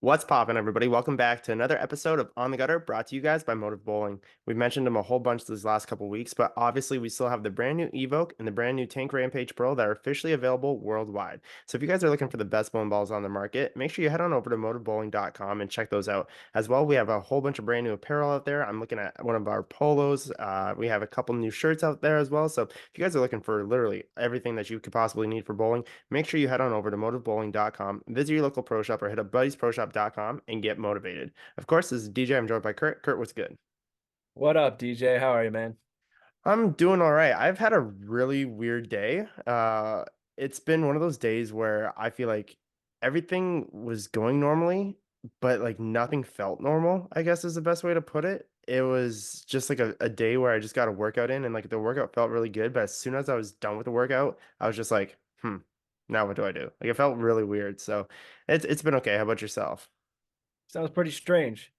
What's poppin', everybody? Welcome back to another episode of On the Gutter, brought to you guys by Motive Bowling. We've mentioned them a whole bunch these last couple weeks, but obviously we still have the brand new Evoke and the brand new Tank Rampage Pro that are officially available worldwide. So if you guys are looking for the best bowling balls on the market, make sure you head on over to motivebowling.com and check those out. As well, we have a whole bunch of brand new apparel out there. I'm looking at one of our polos. We have a couple new shirts out there as well. So if you guys are looking for literally everything that you could possibly need for bowling, make sure you head on over to motivebowling.com, visit your local pro shop, or hit up buddiesproshop.com and get motivated. Of course, this is DJ. I'm joined by Kurt. Kurt, what's good? What up, DJ? How are you, man? I'm doing all right. I've had a really weird day. It's been one of those days where I feel like everything was going normally, but like nothing felt normal, I guess is the best way to put it. It was just like a day where I just got a workout in and like the workout felt really good. But as soon as I was done with the workout, I was just like, now what do I do? Like it felt really weird. So it's been okay. How about yourself? Sounds pretty strange.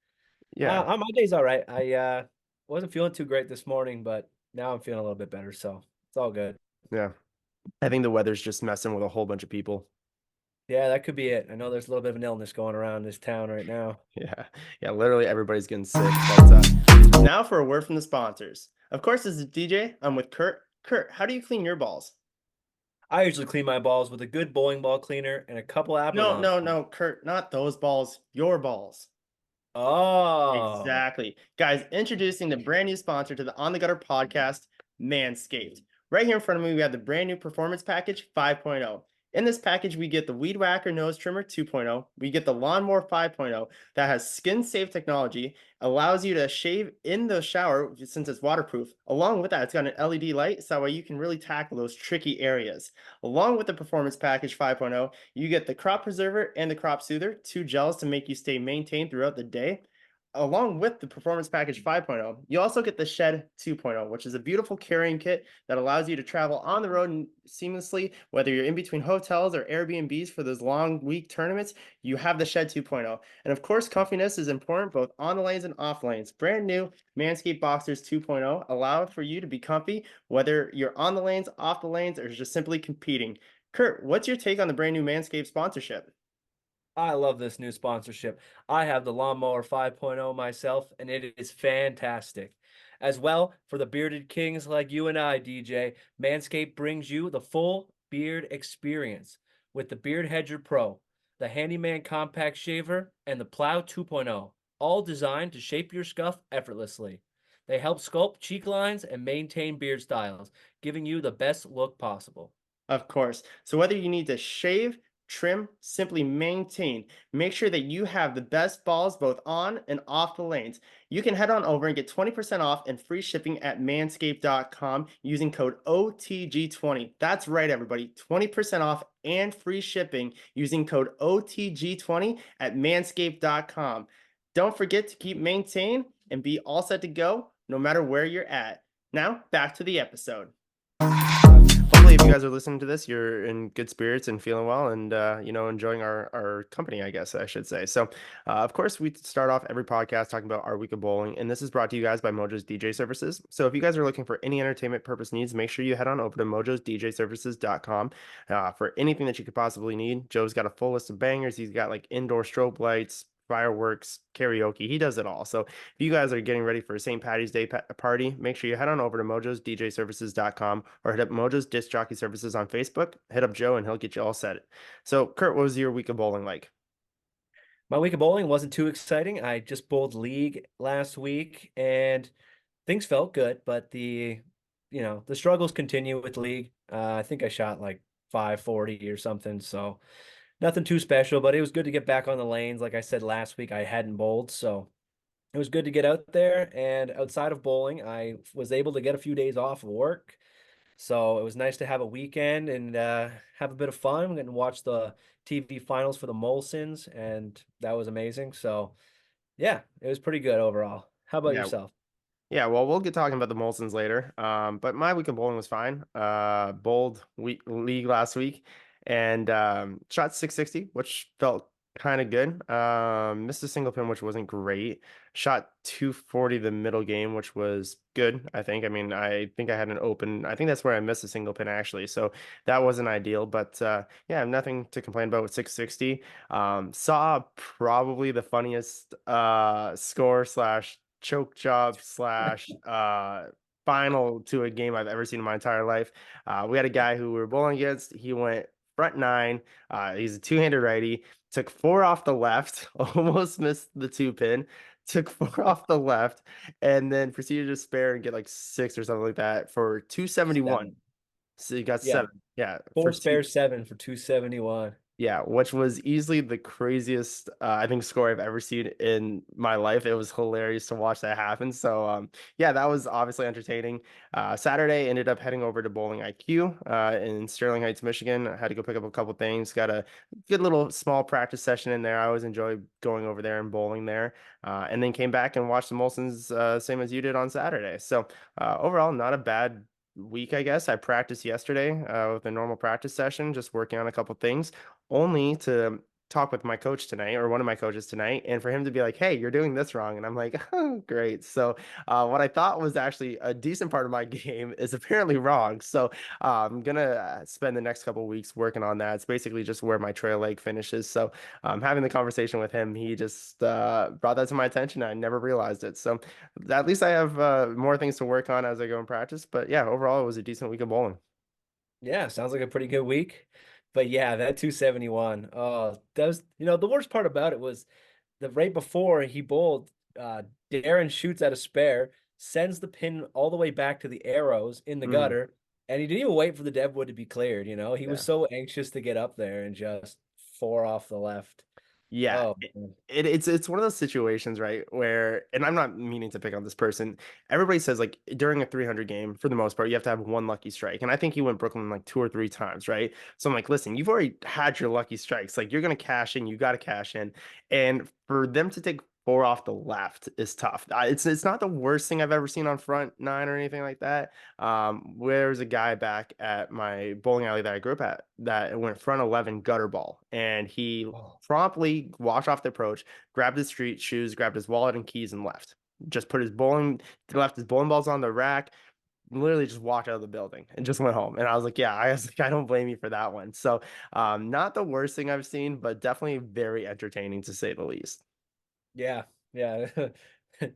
Yeah. My day's all right. I wasn't feeling too great this morning, but now I'm feeling a little bit better, so it's all good. Yeah. I think the weather's just messing with a whole bunch of people. Yeah, that could be it. I know there's a little bit of an illness going around this town right now. Yeah, yeah, literally everybody's getting sick. But now for a word from the sponsors. Of course, this is DJ. I'm with Kurt. Kurt, how do you clean your balls? I usually clean my balls with a good bowling ball cleaner and a couple No, Aperlon no, foams. no, Kurt, not those balls, your balls. Oh, Exactly. Guys, introducing the brand new sponsor to the On the Gutter podcast, Manscaped. Right here in front of me, we have the brand new Performance Package 5.0. In this package, we get the Weed Whacker Nose Trimmer 2.0. We get the Lawnmower 5.0 that has skin-safe technology, allows you to shave in the shower since it's waterproof. Along with that, it's got an LED light so that way you can really tackle those tricky areas. Along with the Performance Package 5.0, you get the Crop Preserver and the Crop Soother, two gels to make you stay maintained throughout the day. Along with the Performance Package 5.0, you also get the Shed 2.0, which is a beautiful carrying kit that allows you to travel on the road seamlessly, whether you're in between hotels or Airbnbs for those long week tournaments. You have the Shed 2.0. And of course, comfiness is important both on the lanes and off lanes. Brand new Manscaped Boxers 2.0 allow for you to be comfy, whether you're on the lanes, off the lanes, or just simply competing. Kurt, what's your take on the brand new Manscaped sponsorship? I love this new sponsorship. I have the Lawnmower 5.0 myself, and it is fantastic. As well, for the bearded kings like you and I, DJ, Manscaped brings you the full beard experience with the Beard Hedger Pro, the Handyman Compact Shaver, and the Plow 2.0, all designed to shape your scuff effortlessly. They help sculpt cheek lines and maintain beard styles, giving you the best look possible. Of course. So whether you need to shave, trim, simply maintain, make sure that you have the best balls both on and off the lanes. You can head on over and get 20% off and free shipping at manscaped.com using code OTG20. That's right, everybody. 20% off and free shipping using code OTG20 at manscaped.com. Don't forget to keep maintain and be all set to go no matter where you're at. Now, back to the episode. Hopefully, if you guys are listening to this, you're in good spirits and feeling well and, enjoying our company, I guess I should say. So, of course, we start off every podcast talking about our week of bowling, and this is brought to you guys by Mojo's DJ Services. So if you guys are looking for any entertainment purpose needs, make sure you head on over to mojosdjservices.com for anything that you could possibly need. Joe's got a full list of bangers. He's got like indoor strobe lights, fireworks, karaoke. He does it all. So if you guys are getting ready for a St. Patty's Day party, make sure you head on over to mojosdjservices.com or hit up Mojo's Disc Jockey Services on Facebook. Hit up Joe and he'll get you all set. So, Kurt, what was your week of bowling like? My week of bowling wasn't too exciting. I just bowled league last week and things felt good, but the struggles continue with league. I think I shot like 540 or something, so nothing too special, but it was good to get back on the lanes. Like I said last week, I hadn't bowled, so it was good to get out there. And outside of bowling, I was able to get a few days off of work. So it was nice to have a weekend and have a bit of fun and watch the TV finals for the Molsons, and that was amazing. So yeah, it was pretty good overall. How about Yeah, yourself? yeah, well, we'll get talking about the Molsons later. But my week of bowling was fine. Bowled week league last week and shot 660, which felt kind of good. Missed a single pin, which wasn't great. Shot 240 the middle game, which was good, I think. I mean, I think I had an open. I think that's where I missed a single pin actually. So that wasn't ideal, but yeah, nothing to complain about with 660. Saw probably the funniest score slash choke job slash final to a game I've ever seen in my entire life. We had a guy who we were bowling against. He went front nine. He's a two-handed righty. Took four off the left, almost missed the two pin. Took four off the left, and then proceeded to spare and get like six or something like that for 271. 7. So you got Yeah, seven. Yeah, for four two. spare 7 for 271. Yeah, which was easily the craziest I think score I've ever seen in my life. It was hilarious to watch that happen. So yeah, that was obviously entertaining. Saturday ended up heading over to Bowling IQ in Sterling Heights, Michigan. I had to go pick up a couple things. Got a good little small practice session in there. I always enjoy going over there and bowling there. And then came back and watched the Molsons same as you did on Saturday. So overall, not a bad week, I guess. I practiced yesterday with a normal practice session, just working on a couple things only to talk with my coach tonight or one of my coaches tonight and for him to be like, hey, you're doing this wrong. And I'm like, oh, great. So what I thought was actually a decent part of my game is apparently wrong. So I'm gonna spend the next couple of weeks working on that. It's basically just where my trail leg finishes. So having the conversation with him, he just brought that to my attention. I never realized it. So at least I have more things to work on as I go in practice. But yeah, overall, it was a decent week of bowling. Yeah, sounds like a pretty good week. But yeah, that 271. Oh, that was, the worst part about it was the right before he bowled, Darren shoots at a spare, sends the pin all the way back to the arrows in the Mm, gutter, and he didn't even wait for the deadwood to be cleared, He was yeah. so anxious to get up there and just four off the left. Yeah, Oh, man. it's one of those situations, right, where, and I'm not meaning to pick on this person. Everybody says like during a 300 game, for the most part, you have to have one lucky strike, and I think he went Brooklyn like two or three times, right? So I'm like, listen, you've already had your lucky strikes, like you're gonna cash in, you got to cash in, and for them to take four off the left is tough. It's not the worst thing I've ever seen on front nine or anything like that. There's a guy back at my bowling alley that I grew up at that went front 11 gutter ball, and he Oh, promptly walked off the approach, grabbed his street shoes, grabbed his wallet and keys, and left. Just left his bowling balls on the rack, literally just walked out of the building and just went home. And I was like, yeah, I was like, I don't blame you for that one. So, not the worst thing I've seen, but definitely very entertaining to say the least. yeah, yeah.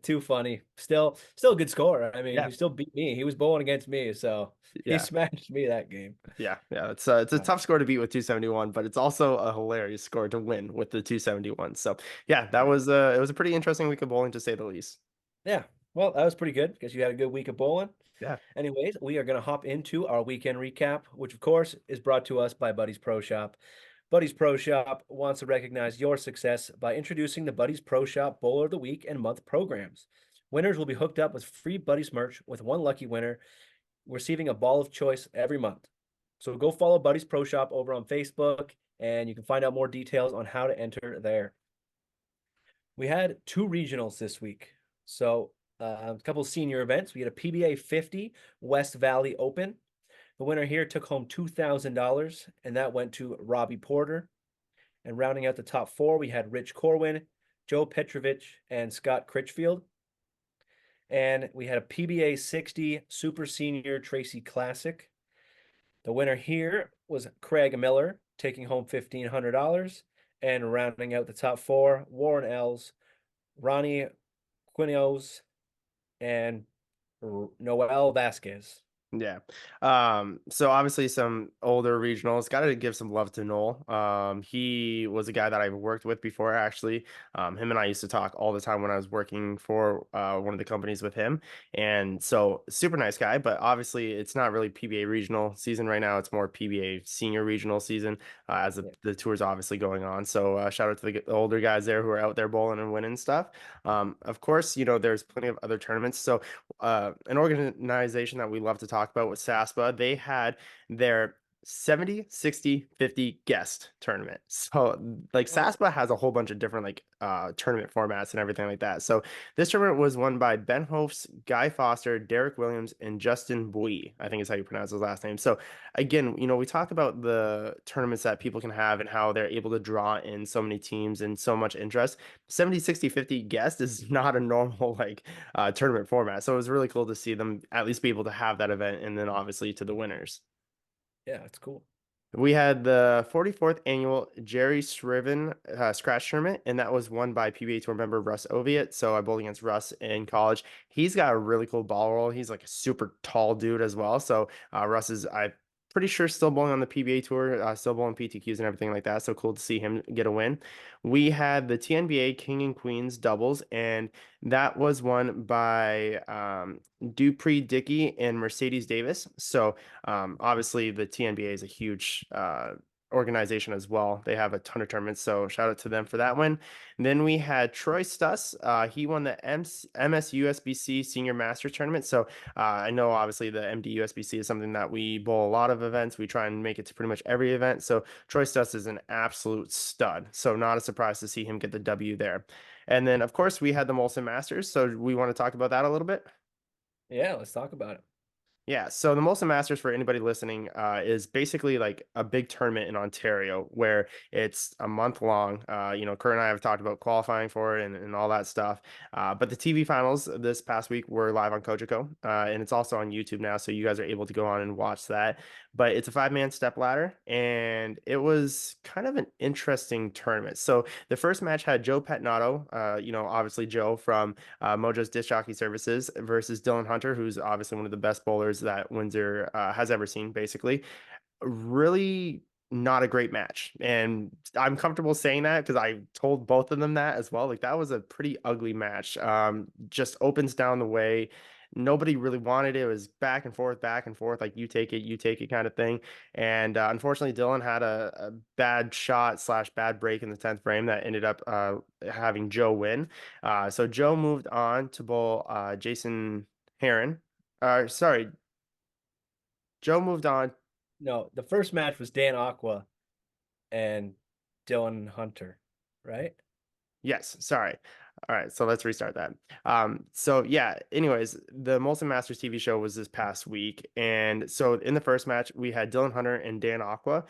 Too funny. Still a good score. I mean, Yeah, he still beat me. He was bowling against me, so he yeah, smashed me that game. yeah. It's a Uh, tough score to beat with 271, but it's also a hilarious score to win with the 271. So, yeah, that yeah. was it was a pretty interesting week of bowling to say the least. Yeah. Well, that was pretty good because you had a good week of bowling. Yeah. Anyways, we are going to hop into our weekend recap, which of course is brought to us by Buddy's Pro Shop. Buddy's Pro Shop wants to recognize your success by introducing the Buddy's Pro Shop Bowler of the Week and Month programs. Winners will be hooked up with free Buddy's merch with one lucky winner receiving a ball of choice every month. So go follow Buddy's Pro Shop over on Facebook and you can find out more details on how to enter there. We had two regionals this week. So a couple of senior events. We had a PBA 50 West Valley Open. The winner here took home $2,000, and that went to Robbie Porter. And rounding out the top four, we had Rich Corwin, Joe Petrovich, and Scott Critchfield. And we had a PBA 60 Super Senior Tracy Classic. The winner here was Craig Miller, taking home $1,500. And rounding out the top four, Warren Els, Ronnie Quinones, and Noel Vasquez. Yeah. So obviously some older regionals. Got to give some love to Noel. He was a guy that I've worked with before, actually. Him and I used to talk all the time when I was working for one of the companies with him. And so super nice guy, but obviously it's not really PBA regional season right now. It's more PBA senior regional season as Yeah. the tour's obviously going on. So shout out to the older guys there who are out there bowling and winning stuff. Of course, there's plenty of other tournaments. So an organization that we love to talk about with SASPA. They had their 70, 60, 50 guest tournament. So like Oh, SASPA has a whole bunch of different like tournament formats and everything like that. So this tournament was won by Ben Hofs, Guy Foster, Derek Williams, and Justin Bui, I think is how you pronounce his last name. So again, we talk about the tournaments that people can have and how they're able to draw in so many teams and so much interest. 70, 60, 50 guest is not a normal like tournament format. So it was really cool to see them at least be able to have that event and then obviously to the winners. yeah, it's cool. We had the 44th annual Jerry Scriven Scratch Tournament, and that was won by PBA Tour member Russ Oviatt. So I bowled against Russ in college. He's got a really cool ball roll. He's like a super tall dude as well. So Russ is, I'm pretty sure, still bowling on the PBA Tour, still bowling PTQs and everything like that. So cool to see him get a win. We had the TNBA King and Queens doubles, and that was won by Dupree Dickey and Mercedes Davis. So obviously, the TNBA is a huge organization as well. They have a ton of tournaments, so shout out to them for that one. And then we had Troy Stuss. He won the MSUSBC Senior Masters Tournament. So I know obviously the MDUSBC is something that we bowl a lot of events. We try and make it to pretty much every event. So Troy Stuss is an absolute stud. So not a surprise to see him get the W there. And then of course we had the Molson Masters. So we want to talk about that a little bit. Yeah, let's talk about it. Yeah, so the Molson Masters for anybody listening is basically like a big tournament in Ontario where it's a month long. Kurt and I have talked about qualifying for it and all that stuff. But the TV finals this past week were live on Kojiko, and it's also on YouTube now, so you guys are able to go on and watch that. But it's a five-man step ladder, and it was kind of an interesting tournament. So the first match had Joe Petnato, obviously Joe from Mojo's Disc Jockey Services versus Dylan Hunter, who's obviously one of the best bowlers that Windsor has ever seen, basically. Really not a great match. And I'm comfortable saying that because I told both of them that as well. Like that was a pretty ugly match. Just opens down the way. Nobody really wanted it. It was back and forth, like you take it kind of thing. And unfortunately, Dylan had a bad shot slash bad break in the 10th frame that ended up having Joe win. So Joe moved on to bowl Jason Heron. Sorry, Joe moved on. No, the first match was Dan Aqua and Dylan Hunter, right? Yes, sorry. All right, so let's restart that. So yeah, anyways, the Molson Masters TV show was this past week. And so in the first match, we had Dylan Hunter and Dan Aqua.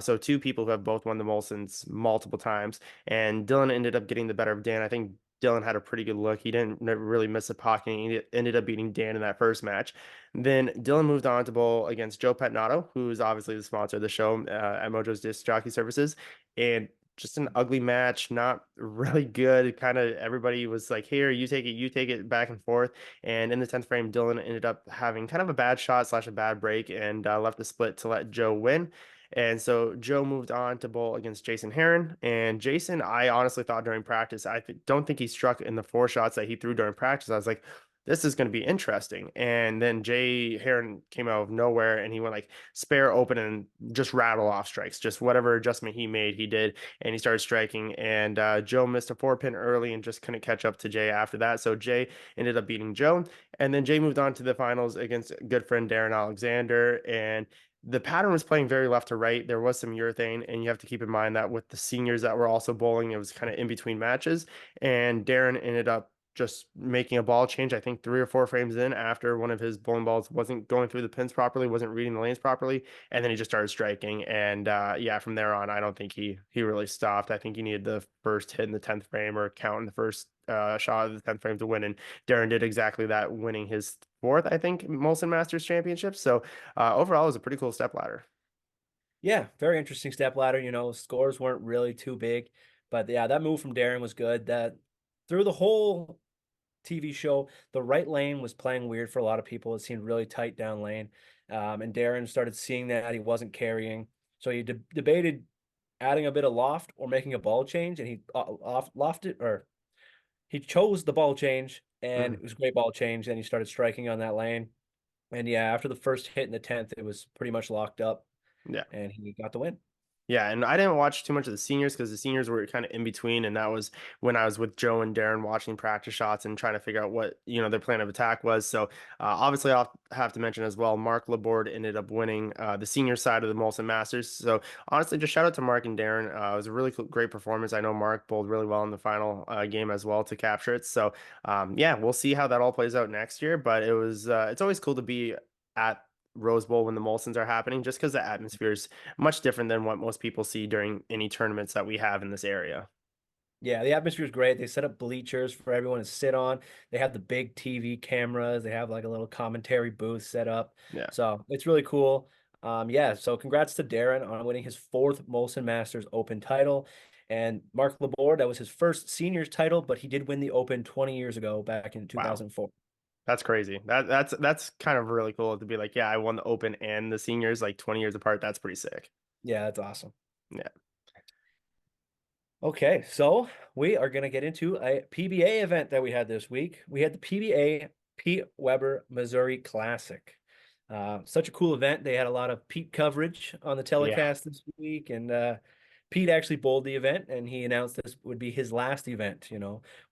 So two people who have both won the Molsons multiple times. And Dylan ended up getting the better of Dan. I think Dylan had a pretty good look. He didn't really miss a pocket. He ended up beating Dan in that first match. Then Dylan moved on to bowl against Joe Petnato, who's obviously the sponsor of the show at Mojo's Disc Jockey Services. And just an ugly match, not really good. Kind of everybody was like, here, you take it back and forth. And in the 10th frame, Dylan ended up having kind of a bad shot slash a bad break and left the split to let Joe win. And so Joe moved on to bowl against Jason Heron. And Jason, I honestly thought during practice, don't think he struck in the four shots that he threw during practice. I was like, this is going to be interesting. And then Jay Heron came out of nowhere and he went like spare open and just rattle off strikes. Just whatever adjustment he made, he did and he started striking. And Joe missed a four pin early and just couldn't catch up to Jay after that. So Jay ended up beating Joe. And then Jay moved on to the finals against good friend Darren Alexander. And the pattern was playing very left to right. There was some urethane, and you have to keep in mind that with the seniors that were also bowling, it was kind of in between matches. And Darren ended up just making a ball change, I think 3 or 4 frames in after one of his bowling balls wasn't going through the pins properly, wasn't reading the lanes properly, and then he just started striking. And yeah, from there on, I don't think he really stopped. I think he needed the first hit in the 10th frame or count in the first shot of the 10th frame to win. And Darren did exactly that, winning his fourth, I think, Molson Masters Championship. So overall, it was a pretty cool step ladder. Yeah, very interesting step ladder. Scores weren't really too big, but yeah, that move from Darren was good. That through the whole TV show, the right lane was playing weird for a lot of people. It seemed really tight down lane. And Darren started seeing that he wasn't carrying. So he debated adding a bit of loft or making a ball change, and he off lofted or he chose the ball change, and it Mhm. was a great ball change. Then he started striking on that lane. And yeah, after the first hit in the 10th, it was pretty much locked up, Yeah. and he got the win. Yeah, and I didn't watch too much of the seniors because the seniors were kind of in between, and that was when I was with Joe and Darren watching practice shots and trying to figure out what their plan of attack was. So obviously, I'll have to mention as well, Mark Laborde ended up winning the senior side of the Molson Masters. So honestly, just shout out to Mark and Darren. It was a really great performance. I know Mark bowled really well in the final game as well to capture it. So yeah, we'll see how that all plays out next year. But it's always cool to be at Rose Bowl when the Molsons are happening, just because the atmosphere is much different than what most people see during any tournaments that we have in this area. Yeah, the atmosphere is great. They set up bleachers for everyone to sit on. They have the big TV cameras. They have like a little commentary booth set up. Yeah. So it's really cool. Yeah, so congrats to Darren on winning his fourth Molson Masters Open title. And Mark Laborde, that was his first seniors title, but he did win the Open 20 years ago back in Wow. 2004. That's crazy. That's kind of really cool to be like, yeah, I won the Open and the seniors like 20 years apart. That's pretty sick. Yeah, that's awesome. Yeah. Okay, so we are going to get into a PBA event that we had this week. We had the PBA Pete Weber Missouri Classic. Such a cool event. They had a lot of Pete coverage on the Yeah. telecast this week, and Pete actually bowled the event, and he announced this would be his last event.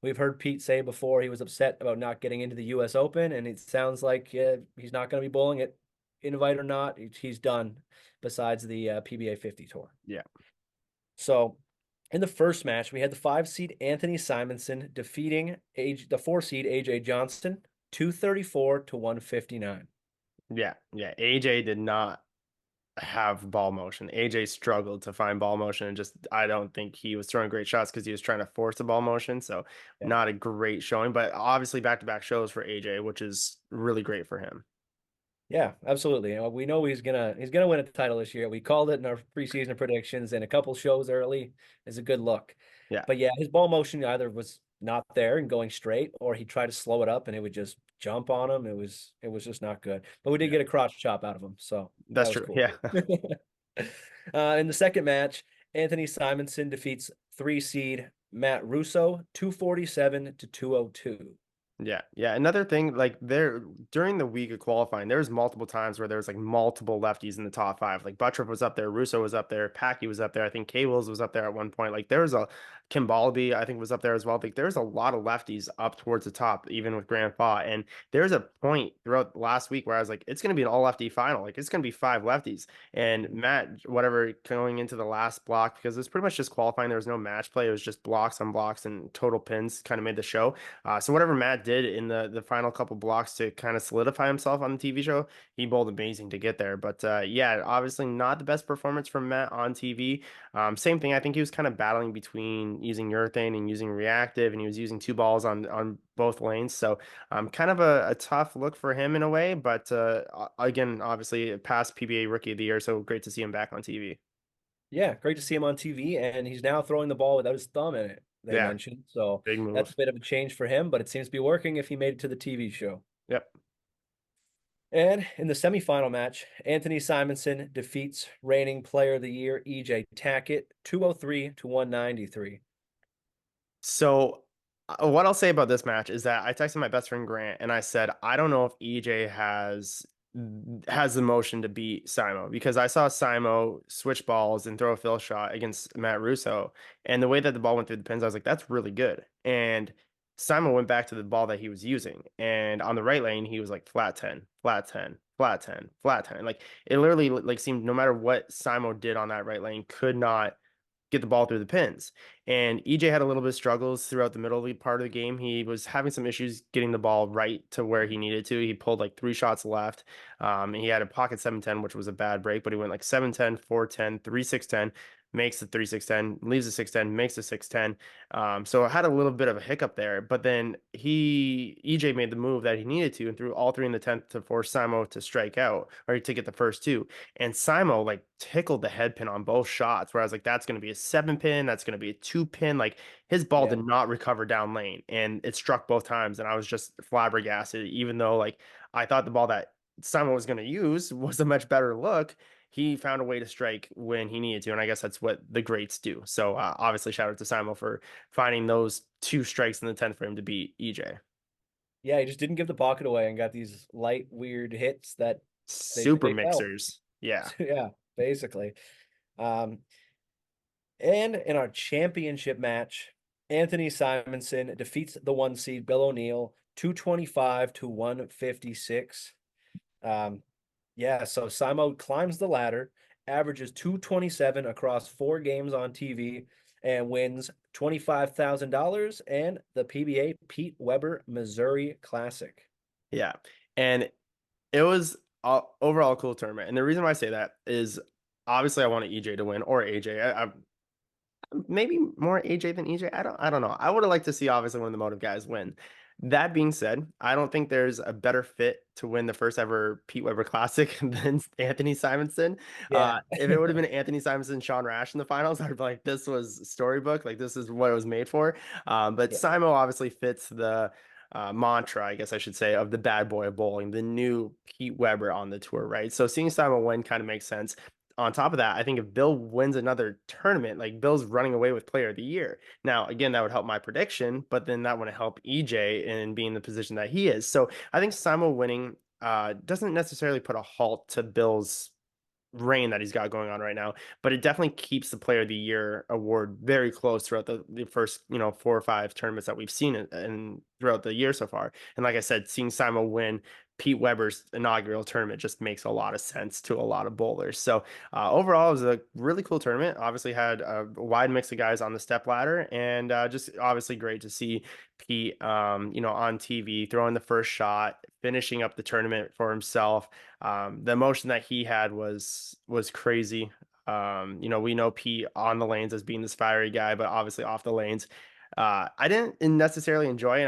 We've heard Pete say before he was upset about not getting into the U.S. Open, and it sounds like he's not going to be bowling it, invite or not. He's done. Besides the PBA 50 tour. Yeah. So in the first match, we had the 5 seed Anthony Simonson defeating the 4 seed AJ Johnston 234 to 159. Yeah. Yeah. AJ did not have ball motion. AJ struggled to find ball motion and just I don't think he was throwing great shots because he was trying to force the ball motion. So Yeah. not a great showing, but obviously back-to-back shows for AJ, which is really great for him. Yeah, absolutely. We know he's gonna win a title this year. We called it in our preseason predictions, and a couple shows early is a good look. Yeah. But yeah, his ball motion either was not there and going straight, or he tried to slow it up and it would just jump on him. It was just not good. But we did Yeah. get a crotch chop out of him, so that That's was true. cool. Yeah. In the second match, Anthony Simonson defeats 3 seed Matt Russo 247 to 202. Yeah, yeah. Another thing, like there during the week of qualifying, there was multiple times where there was like multiple lefties in the top five. Like Buttriff was up there, Russo was up there, Packy was up there. I think K Wills was up there at one point. Like there was a Kimbaldi, I think was up there as well. Like there's a lot of lefties up towards the top, even with Grand Fa. And there's a point throughout last week where I was like, it's gonna be an all lefty final. Like it's gonna be five lefties. And Matt, whatever, going into the last block because it's pretty much just qualifying. There was no match play. It was just blocks on blocks and total pins kind of made the show. So whatever Matt did in the final couple blocks to kind of solidify himself on the TV show, he bowled amazing to get there. But yeah, obviously not the best performance from Matt on TV. Same thing. I think he was kind of battling between using urethane and using reactive, and he was using two balls on both lanes. So kind of a tough look for him in a way. But again, obviously past PBA Rookie of the Year, so great to see him back on TV. Yeah, great to see him on TV, and he's now throwing the ball without his thumb in it, they Yeah, mentioned. So big that's a move. bit of a change for him, but it seems to be working if he made it to the TV show. Yep. And in the semifinal match, Anthony Simonson defeats reigning player of the year, EJ Tackett, 203 to 193. So, what I'll say about this match is that I texted my best friend Grant and I said, I don't know if EJ has the motion to beat Simo because I saw Simo switch balls and throw a fill shot against Matt Russo, and the way that the ball went through the pins, I was like, that's really good. And Simo went back to the ball that he was using, and on the right lane, he was like flat 10, flat 10, flat 10, flat 10. Like it literally like seemed no matter what Simo did on that right lane, could not get the ball through the pins. And EJ had a little bit of struggles throughout the middle part of the game. He was having some issues getting the ball right to where he needed to. He pulled like three shots left. He had a pocket 710, which was a bad break, but he went like 710, 410, 3-6-10, makes the 3-6-10, leaves the 6-10, makes the 6-10. So I had a little bit of a hiccup there, but then EJ made the move that he needed to and threw all three in the 10th to force Simo to strike out or to get the first two. And Simo like tickled the head pin on both shots, where I was like, that's going to be a 7 pin, that's going to be a 2 pin. Like his ball Yeah. did not recover down lane and it struck both times. And I was just flabbergasted, even though like I thought the ball that Simo was going to use was a much better look. He found a way to strike when he needed to. And I guess that's what the greats do. So obviously, shout out to Simo for finding those two strikes in the 10th frame to beat EJ. Yeah, he just didn't give the pocket away and got these light, weird hits that they Super they fell. mixers. Yeah. Yeah, basically. Um, And in our championship match, Anthony Simonson defeats the 1 seed Bill O'Neill 225 to 156. Um, yeah, so Simo climbs the ladder, averages 227 across 4 games on TV, and wins $25,000 and the PBA Pete Weber Missouri Classic. Yeah. And it was overall a cool tournament. And the reason why I say that is obviously I wanted EJ to win or AJ. Maybe more AJ than EJ. I don't know. I would have liked to see obviously one of the Motive guys win. That being said, I don't think there's a better fit to win the first ever Pete Weber Classic than Anthony Simonson. Yeah. If it would have been Anthony Simonson, Sean Rash in the finals, I'd be like, this was storybook. Like this is what it was made for. But Yeah. Simo obviously fits the mantra, I guess I should say, of the bad boy of bowling, the new Pete Weber on the tour, right? So seeing Simo win kind of makes sense. On top of that, I think if Bill wins another tournament, like Bill's running away with player of the year. Now, again, that would help my prediction, but then that wouldn't help EJ in being the position that he is. So I think Simo winning doesn't necessarily put a halt to Bill's reign that he's got going on right now, but it definitely keeps the player of the year award very close throughout the first, 4 or 5 tournaments that we've seen and throughout the year so far. And like I said, seeing Simon win Pete Weber's inaugural tournament just makes a lot of sense to a lot of bowlers. So overall, it was a really cool tournament. Obviously, had a wide mix of guys on the step ladder, and just obviously great to see Pete, on TV throwing the first shot, finishing up the tournament for himself. The emotion that he had was crazy. We know Pete on the lanes as being this fiery guy, but obviously off the lanes, I didn't necessarily enjoy,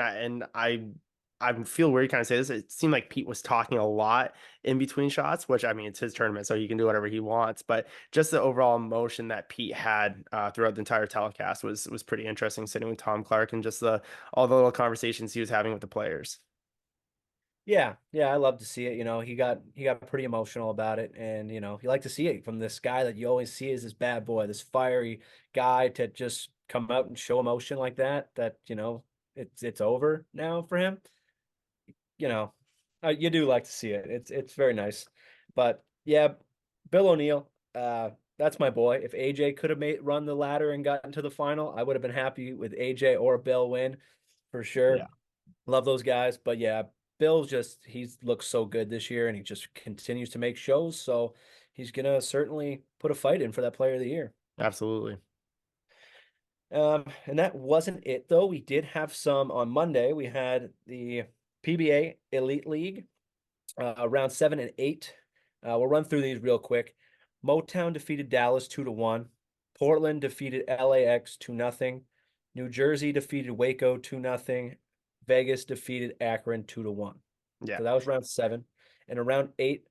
I feel weird kind of say this. It seemed like Pete was talking a lot in between shots, which I mean it's his tournament, so he can do whatever he wants. But just the overall emotion that Pete had throughout the entire telecast was pretty interesting. Sitting with Tom Clark and just the all the little conversations he was having with the players. Yeah, yeah, I love to see it. He got pretty emotional about it, and you like to see it from this guy that you always see as this bad boy, this fiery guy to just come out and show emotion like that. It's over now for him. You know, you do like to see it. It's very nice, but yeah, Bill O'Neill, that's my boy. If AJ could have made run the ladder and gotten to the final, I would have been happy with AJ or Bill win for Yeah. sure. Love those guys. But yeah, Bill he's looked so good this year and he just continues to make shows. So he's gonna certainly put a fight in for that player of the year. Absolutely. And that wasn't it though. We did have some on Monday. We had the PBA Elite League, round 7 and 8. We'll run through these real quick. Motown defeated Dallas 2-1. Portland defeated LAX 2-0. New Jersey defeated Waco 2-0. Vegas defeated Akron 2-1. Yeah. So that was round 7. And in round 8,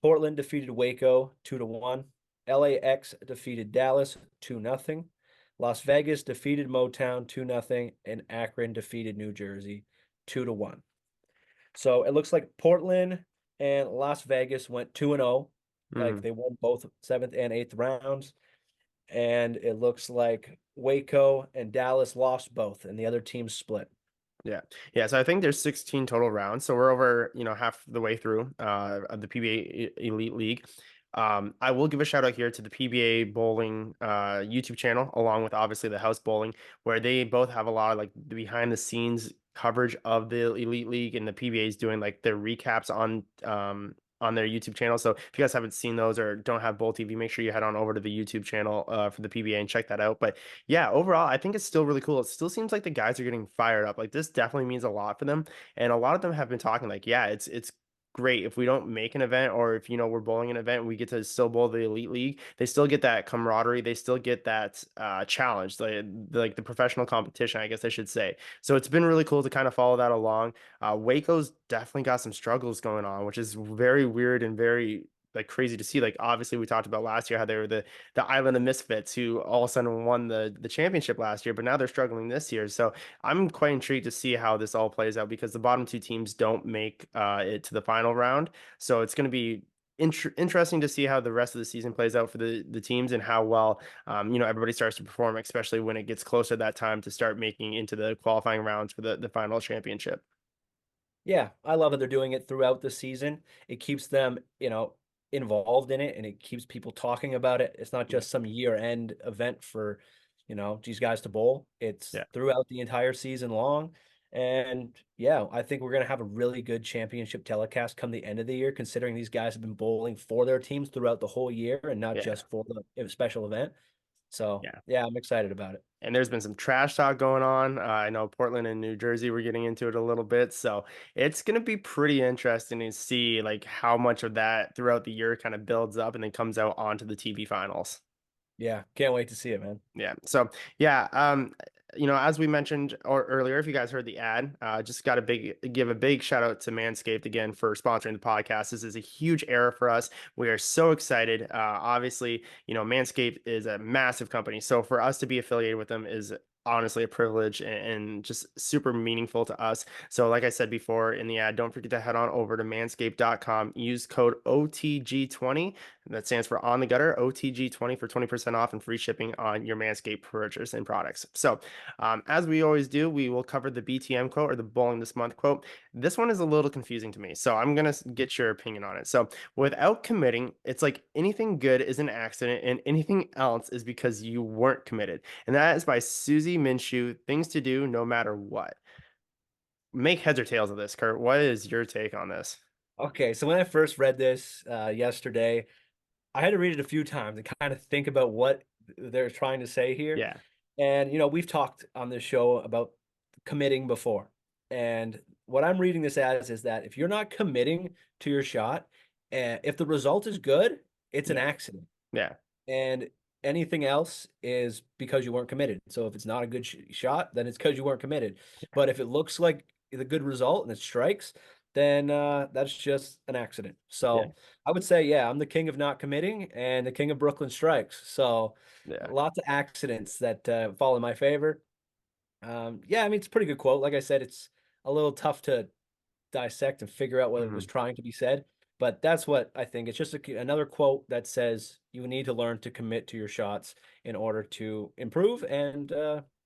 Portland defeated Waco 2-1. LAX defeated Dallas 2-0. Las Vegas defeated Motown 2-0. And Akron defeated New Jersey 2-1. So it looks like Portland and Las Vegas went 2-0. Like Mm. they won both 7th and 8th rounds. And it looks like Waco and Dallas lost both, and the other team split. Yeah. Yeah. So I think there's 16 total rounds. So we're over, half the way through of the PBA Elite League. I will give a shout out here to the PBA Bowling YouTube channel, along with obviously the House Bowling, where they both have a lot of like behind the scenes coverage of the Elite League, and the PBA is doing like their recaps on their YouTube channel. So if you guys haven't seen those or don't have Bowl TV, make sure you head on over to the YouTube channel for the PBA and check that out. But yeah, overall, I think it's still really cool. It still seems like the guys are getting fired up. Like this definitely means a lot for them. And a lot of them have been talking like, yeah, it's great if we don't make an event or if we're bowling an event, we get to still bowl the Elite League. They still get that camaraderie. They still get that challenge, like the professional competition, I guess I should say. So it's been really cool to kind of follow that along. Waco's definitely got some struggles going on, which is very weird and very like crazy to see. Like obviously we talked about last year how they were the island of misfits who all of a sudden won the championship last year, but now they're struggling this year. So I'm quite intrigued to see how this all plays out because the bottom 2 teams don't make it to the final round. So it's going to be interesting to see how the rest of the season plays out for the teams and how well everybody starts to perform, especially when it gets closer to that time to start making into the qualifying rounds for the final championship. Yeah, I love that they're doing it throughout the season. It keeps them, involved in it and it keeps people talking about it. It's not Yeah. just some year-end event for, these guys to bowl. It's Yeah. throughout the entire season long. And yeah, I think we're going to have a really good championship telecast come the end of the year, considering these guys have been bowling for their teams throughout the whole year and not Yeah. just for the special event. So Yeah. yeah, I'm excited about it. And there's been some trash talk going on. I know Portland and New Jersey were getting into it a little bit, so it's going to be pretty interesting to see like how much of that throughout the year kind of builds up and then comes out onto the TV finals. Yeah, can't wait to see it, man. Yeah. So yeah, as we mentioned earlier, if you guys heard the ad, just got to give a big shout out to Manscaped again for sponsoring the podcast. This is a huge era for us. We are so excited. Obviously, Manscaped is a massive company, so for us to be affiliated with them is honestly a privilege and just super meaningful to us. So like I said before in the ad, don't forget to head on over to manscaped.com, use code OTG20. That stands for on the gutter, OTG20 for 20% off and free shipping on your Manscaped purchase and products. So, as we always do, we will cover the BTM quote or the Bowling This Month quote. This one is a little confusing to me, so I'm going to get your opinion on it. So, without committing, it's like anything good is an accident and anything else is because you weren't committed. And that is by Susie Minshew, Things to Do No Matter What. Make heads or tails of this, Kurt. What is your take on this? Okay, so when I first read this yesterday, I had to read it a few times and kind of think about what they're trying to say here. Yeah, And, we've talked on this show about committing before. And what I'm reading this as is that if you're not committing to your shot, if the result is good, it's an yeah, accident. yeah, And anything else is because you weren't committed. So if it's not a good shot, then it's because you weren't committed. But if it looks like the good result and it strikes, then that's just an accident. yeah, So I would say, yeah, I'm the king of not committing and the king of Brooklyn strikes. So yeah. lots of accidents that fall in my favor. Yeah, I mean, it's a pretty good quote. Like I said, it's a little tough to dissect and figure out what it was Mhm. trying to be said. But that's what I think. It's just another quote that says you need to learn to commit to your shots in order to improve and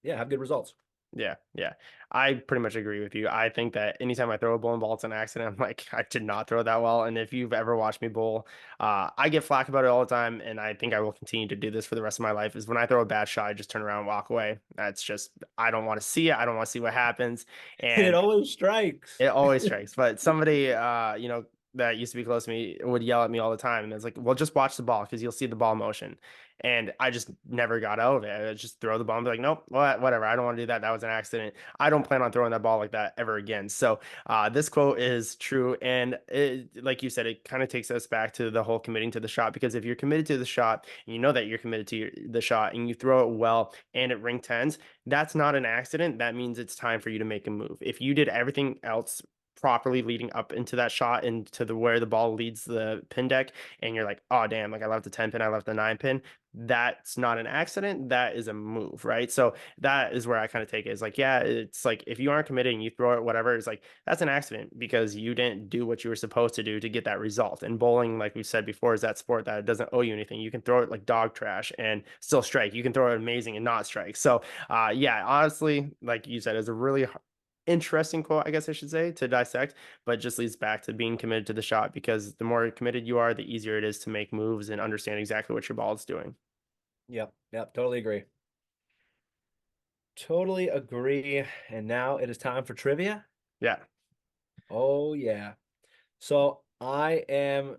yeah, have good results. Yeah, yeah. I pretty much agree with you. I think that anytime I throw a bowling ball, it's an accident. I'm like, I did not throw that well. And if you've ever watched me bowl, I get flack about it all the time. And I think I will continue to do this for the rest of my life is when I throw a bad shot, I just turn around and walk away. That's just, I don't want to see it. I don't want to see what happens. It And always strikes. it always strikes. But somebody, that used to be close to me would yell at me all the time. And it's like, well, just watch the ball because you'll see the ball motion. And I just never got out of it. I would just throw the ball and be like, nope, whatever. I don't want to do that. That was an accident. I don't plan on throwing that ball like that ever again. So this quote is true. And like you said, it kind of takes us back to the whole committing to the shot. Because if you're committed to the shot, and you know that you're committed to the shot and you throw it well and it ring tens, that's not an accident. That means it's time for you to make a move. If you did everything else properly leading up into that shot and to the where the ball leads the pin deck and you're like, oh damn, like I left the 10 pin, I left the 9 pin, that's not an accident, that is a move, right? So that is where I kind of take it is like, yeah, it's like if you aren't committed and you throw it whatever, it's like that's an accident because you didn't do what you were supposed to do to get that result. And bowling, like we said before, is that sport that doesn't owe you anything. You can throw it like dog trash and still strike. You can throw it amazing and not strike. So yeah, honestly, like you said, it's a really interesting quote, I guess I should say, to dissect, but it just leads back to being committed to the shot because the more committed you are, the easier it is to make moves and understand exactly what your ball is doing. Yep, yep, totally agree. Totally agree. And now it is time for trivia. Yeah. Oh yeah. So I'm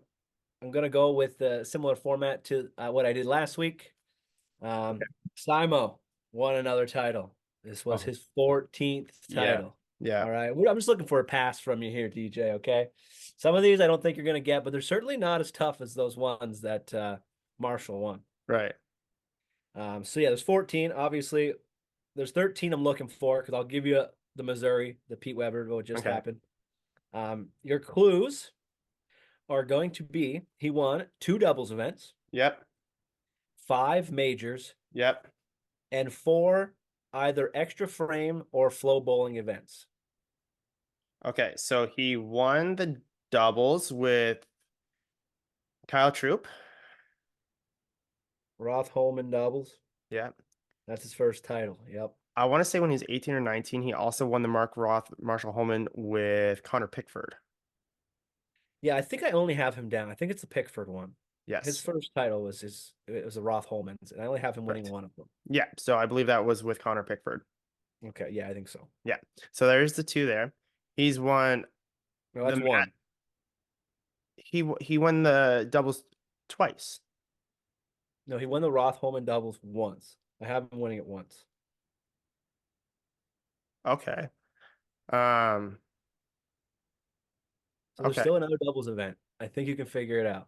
gonna go with a similar format to what I did last week. Okay. Simo won another title. This was Oh, his 14th yeah. title. Yeah. All right. I'm just looking for a pass from you here, DJ. Okay. Some of these I don't think you're going to get, but they're certainly not as tough as those ones that Marshall won. Right. So yeah, there's 14. Obviously, there's 13 I'm looking for because I'll give you the Missouri, the Pete Weber, what just Okay. happened. Your clues are going to be he won two doubles events, Yep. five majors, Yep. and four either extra frame or flow bowling events. Okay. So he won the doubles with Kyle Troop. Roth Holman doubles. Yeah. That's his first title. Yep. I want to say when he's 18 or 19, he also won the Mark Roth Marshall Holman with Connor Pickford. Yeah, I think I only have him down. I think it's the Pickford one. His Yes, first title was his it was the Roth Holmans, and I only have him winning correct. one of them. Yeah, so I believe that was with Connor Pickford. Okay, yeah, I think so. Yeah, so there's the two there. He's won No, the that's one. he won the doubles twice. No, he won the Roth Holman doubles once. I have him winning it once. Okay. Um, So there's okay. still another doubles event. I think you can figure it out.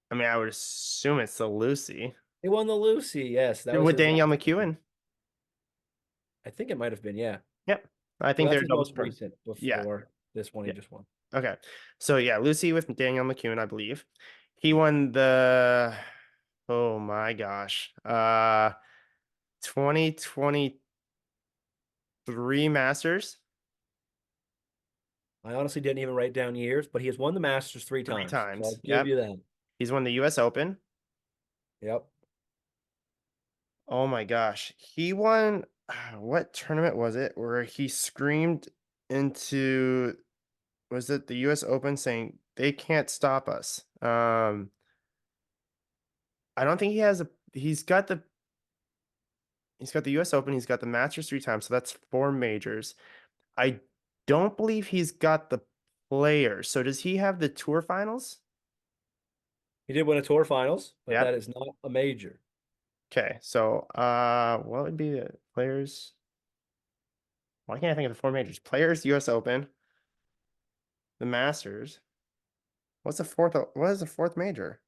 I mean, I would assume it's the Lucy. He won the Lucy. Yes, that was With his Danielle last one. McEwen. I think it might have been, yeah. Yep. I Well, think that's they're his doubles most per. recent Yeah. before this one he Yeah. just won. Okay. So yeah, Lucy with Danielle McEwen, I believe. He won the oh my gosh. 2023 Masters I honestly didn't even write down years, but he has won the Masters three three times. So I'll times. give Yep. you that. He's won the US Open. Yep. Oh my gosh. He won what tournament was it where he screamed into was it the US Open saying they can't stop us? I don't think he has a he's got the US Open, he's got the Masters three times, so that's four majors. I don't believe he's got the players. So does he have the tour finals? He did win a tour finals, but Yep. that is not a major. Okay. So what would be the players? Why can't I think of the four majors? Players, US Open, the Masters. What is the fourth major?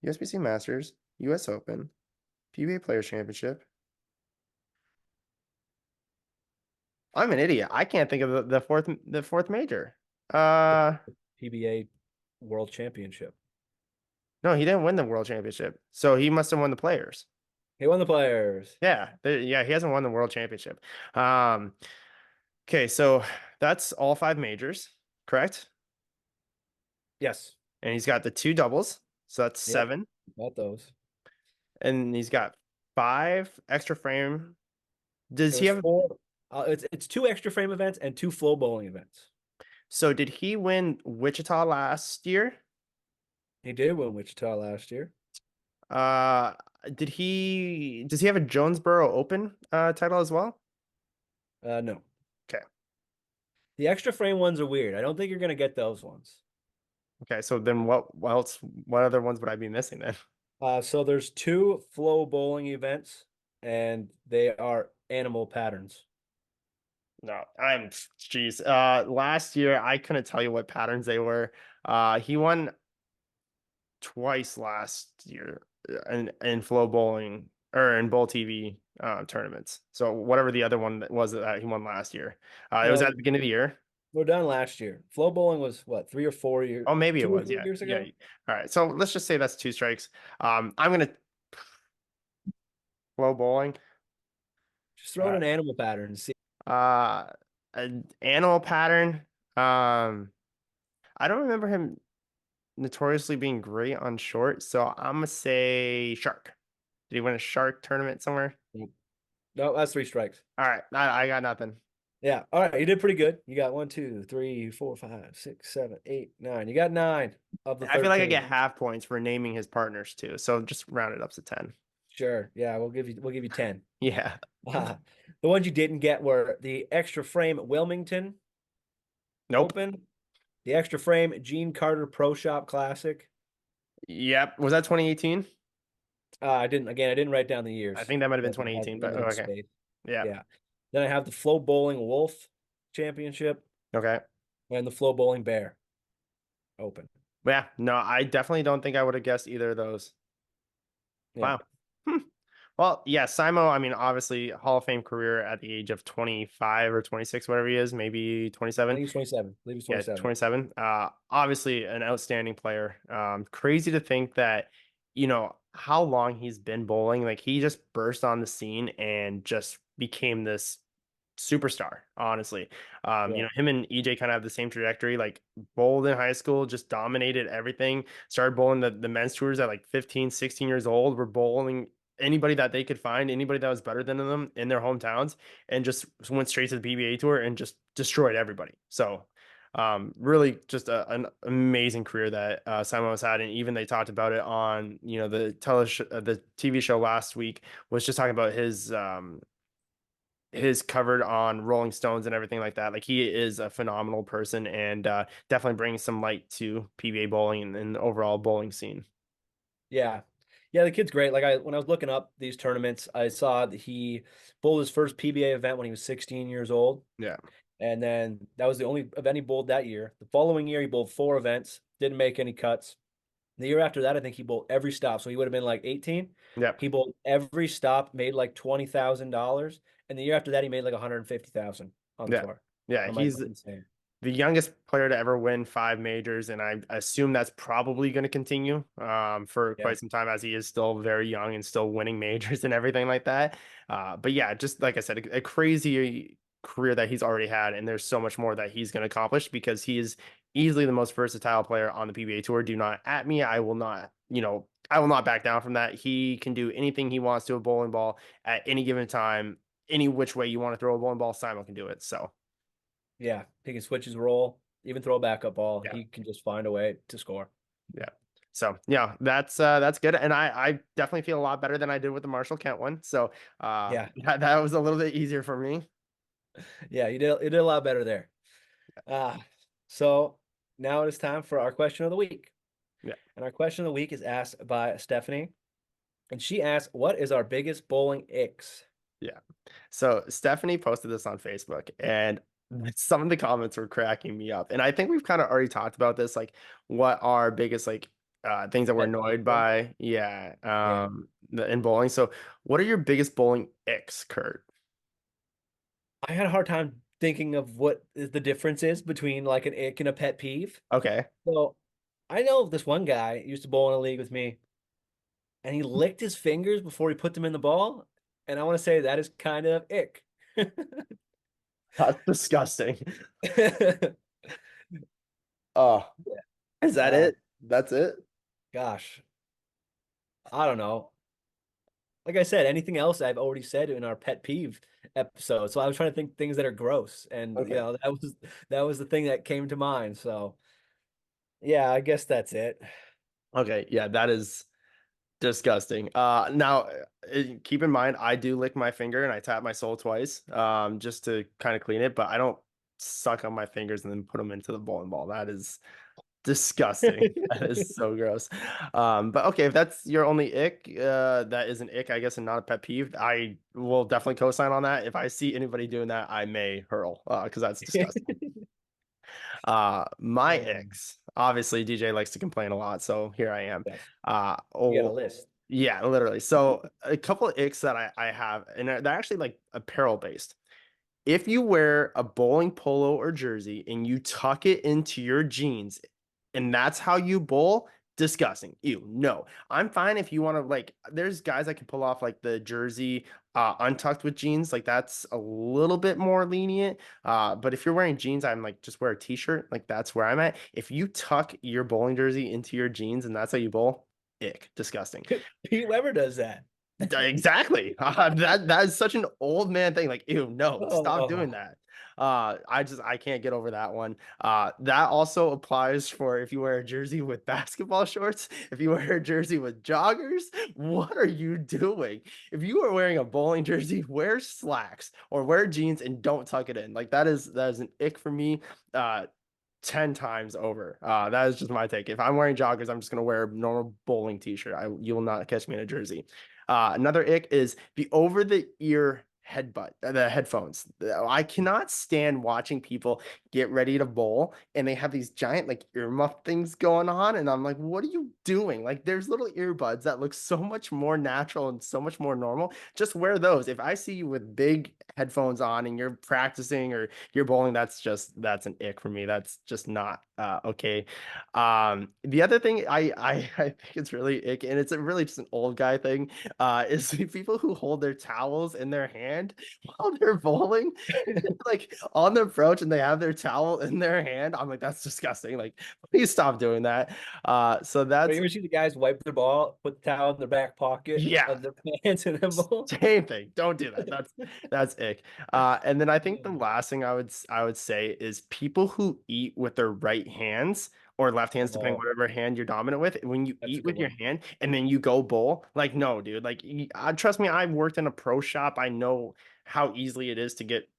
USBC Masters, US Open, PBA Players Championship. I'm an idiot. I can't think of the fourth major. The Uh PBA World Championship. no, he didn't win the World Championship. So he must have won the players. He won the players. Yeah, he hasn't won the World Championship. Um, okay, so that's all five majors, correct? Yes. And he's got the two doubles, so that's Yep. seven. Got those. And he's got five extra frame. It Does he was have? four. It's two extra frame events and two flow bowling events. So did he win Wichita last year? He did win Wichita last year. Uh, does he have a Jonesboro Open title as well? No. Okay. The extra frame ones are weird. I don't think you're gonna get those ones. Okay, so then what other ones would I be missing then? So there's two flow bowling events, and they are animal patterns. No, geez. Last year I couldn't tell you what patterns they were. He won twice last year in flow bowling or in bowl TV tournaments. So whatever the other one that was that he won last year. It was at No, the beginning of the year. we're done last year. Flow bowling was what, 3 or 4 years, Oh, maybe it two or was. three Yeah. years Yeah. ago? All right. So let's just say that's two strikes. I'm gonna flow bowling. Just throw in Uh, an animal pattern and see. uh, an animal pattern. I don't remember him notoriously being great on short, so I'm gonna say shark. Did he win a shark tournament somewhere? No, that's three strikes. All right, I got nothing. Yeah. All right. You did pretty good. You got 1, 2, 3, 4, 5, 6, 7, 8, 9. You got nine of the I feel like I 13. get half points for naming his partners too, so just round it up to 10. Sure. Yeah, we'll give you 10. Yeah. The ones you didn't get were the extra frame Wilmington Nope. Open, the extra frame Gene Carter Pro Shop Classic. Yep. Was that 2018? I didn't write down the I years. think that might have been But I had 2018, but oh, limited okay. space. Yeah. Yeah. Then I have the Flow Bowling Wolf Championship Okay. and the Flow Bowling Bear Open. Yeah. No, I definitely don't think I would have guessed either of those. Yeah. Wow. Hmm. Well, yeah, Simo, I mean, obviously Hall of Fame career at the age of 25 or 26, whatever he is, maybe I 27. think he's 27. I believe he's Yeah, 27. 27. Obviously an outstanding player. Crazy to think that, how long he's been bowling. Like he just burst on the scene and just became this superstar, honestly. Yeah. Him and EJ kind of have the same trajectory, like bowled in high school, just dominated everything, started bowling the men's tours at like 15, 16 years old, were bowling anybody that they could find, anybody that was better than them in their hometowns, and just went straight to the PBA tour and just destroyed everybody. So Really just an amazing career that Simon has had, and even they talked about it on the TV show last week was just talking about his covered on Rolling Stones and everything like that. Like he is a phenomenal person and definitely brings some light to PBA bowling and the overall bowling scene. Yeah. Yeah, the kid's great. Like when I was looking up these tournaments, I saw that he bowled his first PBA event when he was 16 years old. Yeah. And then that was the only event he bowled that year. The following year, he bowled four events, didn't make any cuts. The year after that, I think he bowled every stop. So he would have been like 18. Yeah. He bowled every stop, made like $20,000. And the year after that, he made like 150,000 on the Yeah. tour. Yeah. I'm like, He's that's insane. the youngest player to ever win five majors, and I assume that's probably going to continue for Yeah. quite some time as he is still very young and still winning majors and everything like that. But yeah, just like I said, a crazy career that he's already had, and there's so much more that he's going to accomplish because he is easily the most versatile player on the PBA tour. Do not at me. I will not, I will not back down from that. He can do anything he wants to a bowling ball at any given time, any which way you want to throw a bowling ball, Simon can do it. So. Yeah. He can switch his role, even throw a backup ball. Yeah. He can just find a way to score. Yeah. So yeah, that's good. And I definitely feel a lot better than I did with the Marshall Kent one. So Yeah. that was a little bit easier for me. Yeah. You did a lot better there. So now it is time for our question of the week. Yeah. And our question of the week is asked by Stephanie. And she asked, what is our biggest bowling icks? Yeah. So Stephanie posted this on Facebook and some of the comments were cracking me up. And I think we've kind of already talked about this, like what our biggest like things that we're Pet peeve annoyed ones? by. Yeah. Yeah. In bowling. So what are your biggest bowling icks, Kurt? I had a hard time thinking of what the difference is between like an ick and a pet peeve. Okay. So I know this one guy used to bowl in a league with me, and he licked his fingers before he put them in the ball. And I want to say that is kind of ick. That's disgusting. Oh, is that Uh, it? That's it? gosh, I don't know. Like I said, anything else I've already said in our pet peeve episode. So I was trying to think things that are gross, and Okay. that was the thing that came to mind. So yeah, I guess that's it. Okay. Yeah, that is disgusting. Now keep in mind, I do lick my finger and I tap my sole twice, just to kind of clean it, but I don't suck on my fingers and then put them into the bowling ball. That is disgusting. That is so gross. But okay, if that's your only ick, that is an ick, I guess, and not a pet peeve. I will definitely co-sign on that. If I see anybody doing that, I may hurl, because that's disgusting. My Um, icks. Obviously, DJ likes to complain a lot, so here I am. yes, you got a Oh, list. yeah, literally. So a couple of icks that I have, and they're actually like apparel based. If you wear a bowling polo or jersey and you tuck it into your jeans and that's how you bowl, disgusting. Ew, no. I'm fine if you want to like there's guys that can pull off like the jersey untucked with jeans, like that's a little bit more lenient. But if you're wearing jeans, I'm like just wear a t-shirt, like that's where I'm at. If you tuck your bowling jersey into your jeans and that's how you bowl, ick, disgusting. Pete Weber does that. Exactly. That is such an old man thing. Like, ew, no, stop doing Oh, that. I can't get over that one. That also applies for if you wear a jersey with basketball shorts, if you wear a jersey with joggers, what are you doing? If you are wearing a bowling jersey, wear slacks or wear jeans and don't tuck it in. Like that is an ick for me. 10 times over. That is just my take. If I'm wearing joggers, I'm just gonna wear a normal bowling t-shirt. You will not catch me in a jersey. Another ick is the over the ear the headphones. I cannot stand watching people get ready to bowl and they have these giant like earmuff things going on. And I'm like, what are you doing? Like, there's little earbuds that look so much more natural and so much more normal. Just wear those. If I see you with big headphones on and you're practicing or you're bowling, that's an ick for me. That's just Okay. The other thing I think it's really icky, and it's a really just an old guy thing, is the people who hold their towels in their hand while they're bowling, like on the approach, and they have their towel in their hand. I'm like, that's disgusting. Like, please stop doing that. So But you that's ever see the guys wipe their ball, put the towel in their back pocket yeah. of their pants and then bowl? Same thing. Don't do that. That's ick. And then I think the last thing I would say is people who eat with their right hands or left hands, depending Oh, whatever hand you're dominant with. When you that's a eat good with your one. hand and then you go bowl, like no, dude. Like trust me, I've worked in a pro shop. I know how easily it is to get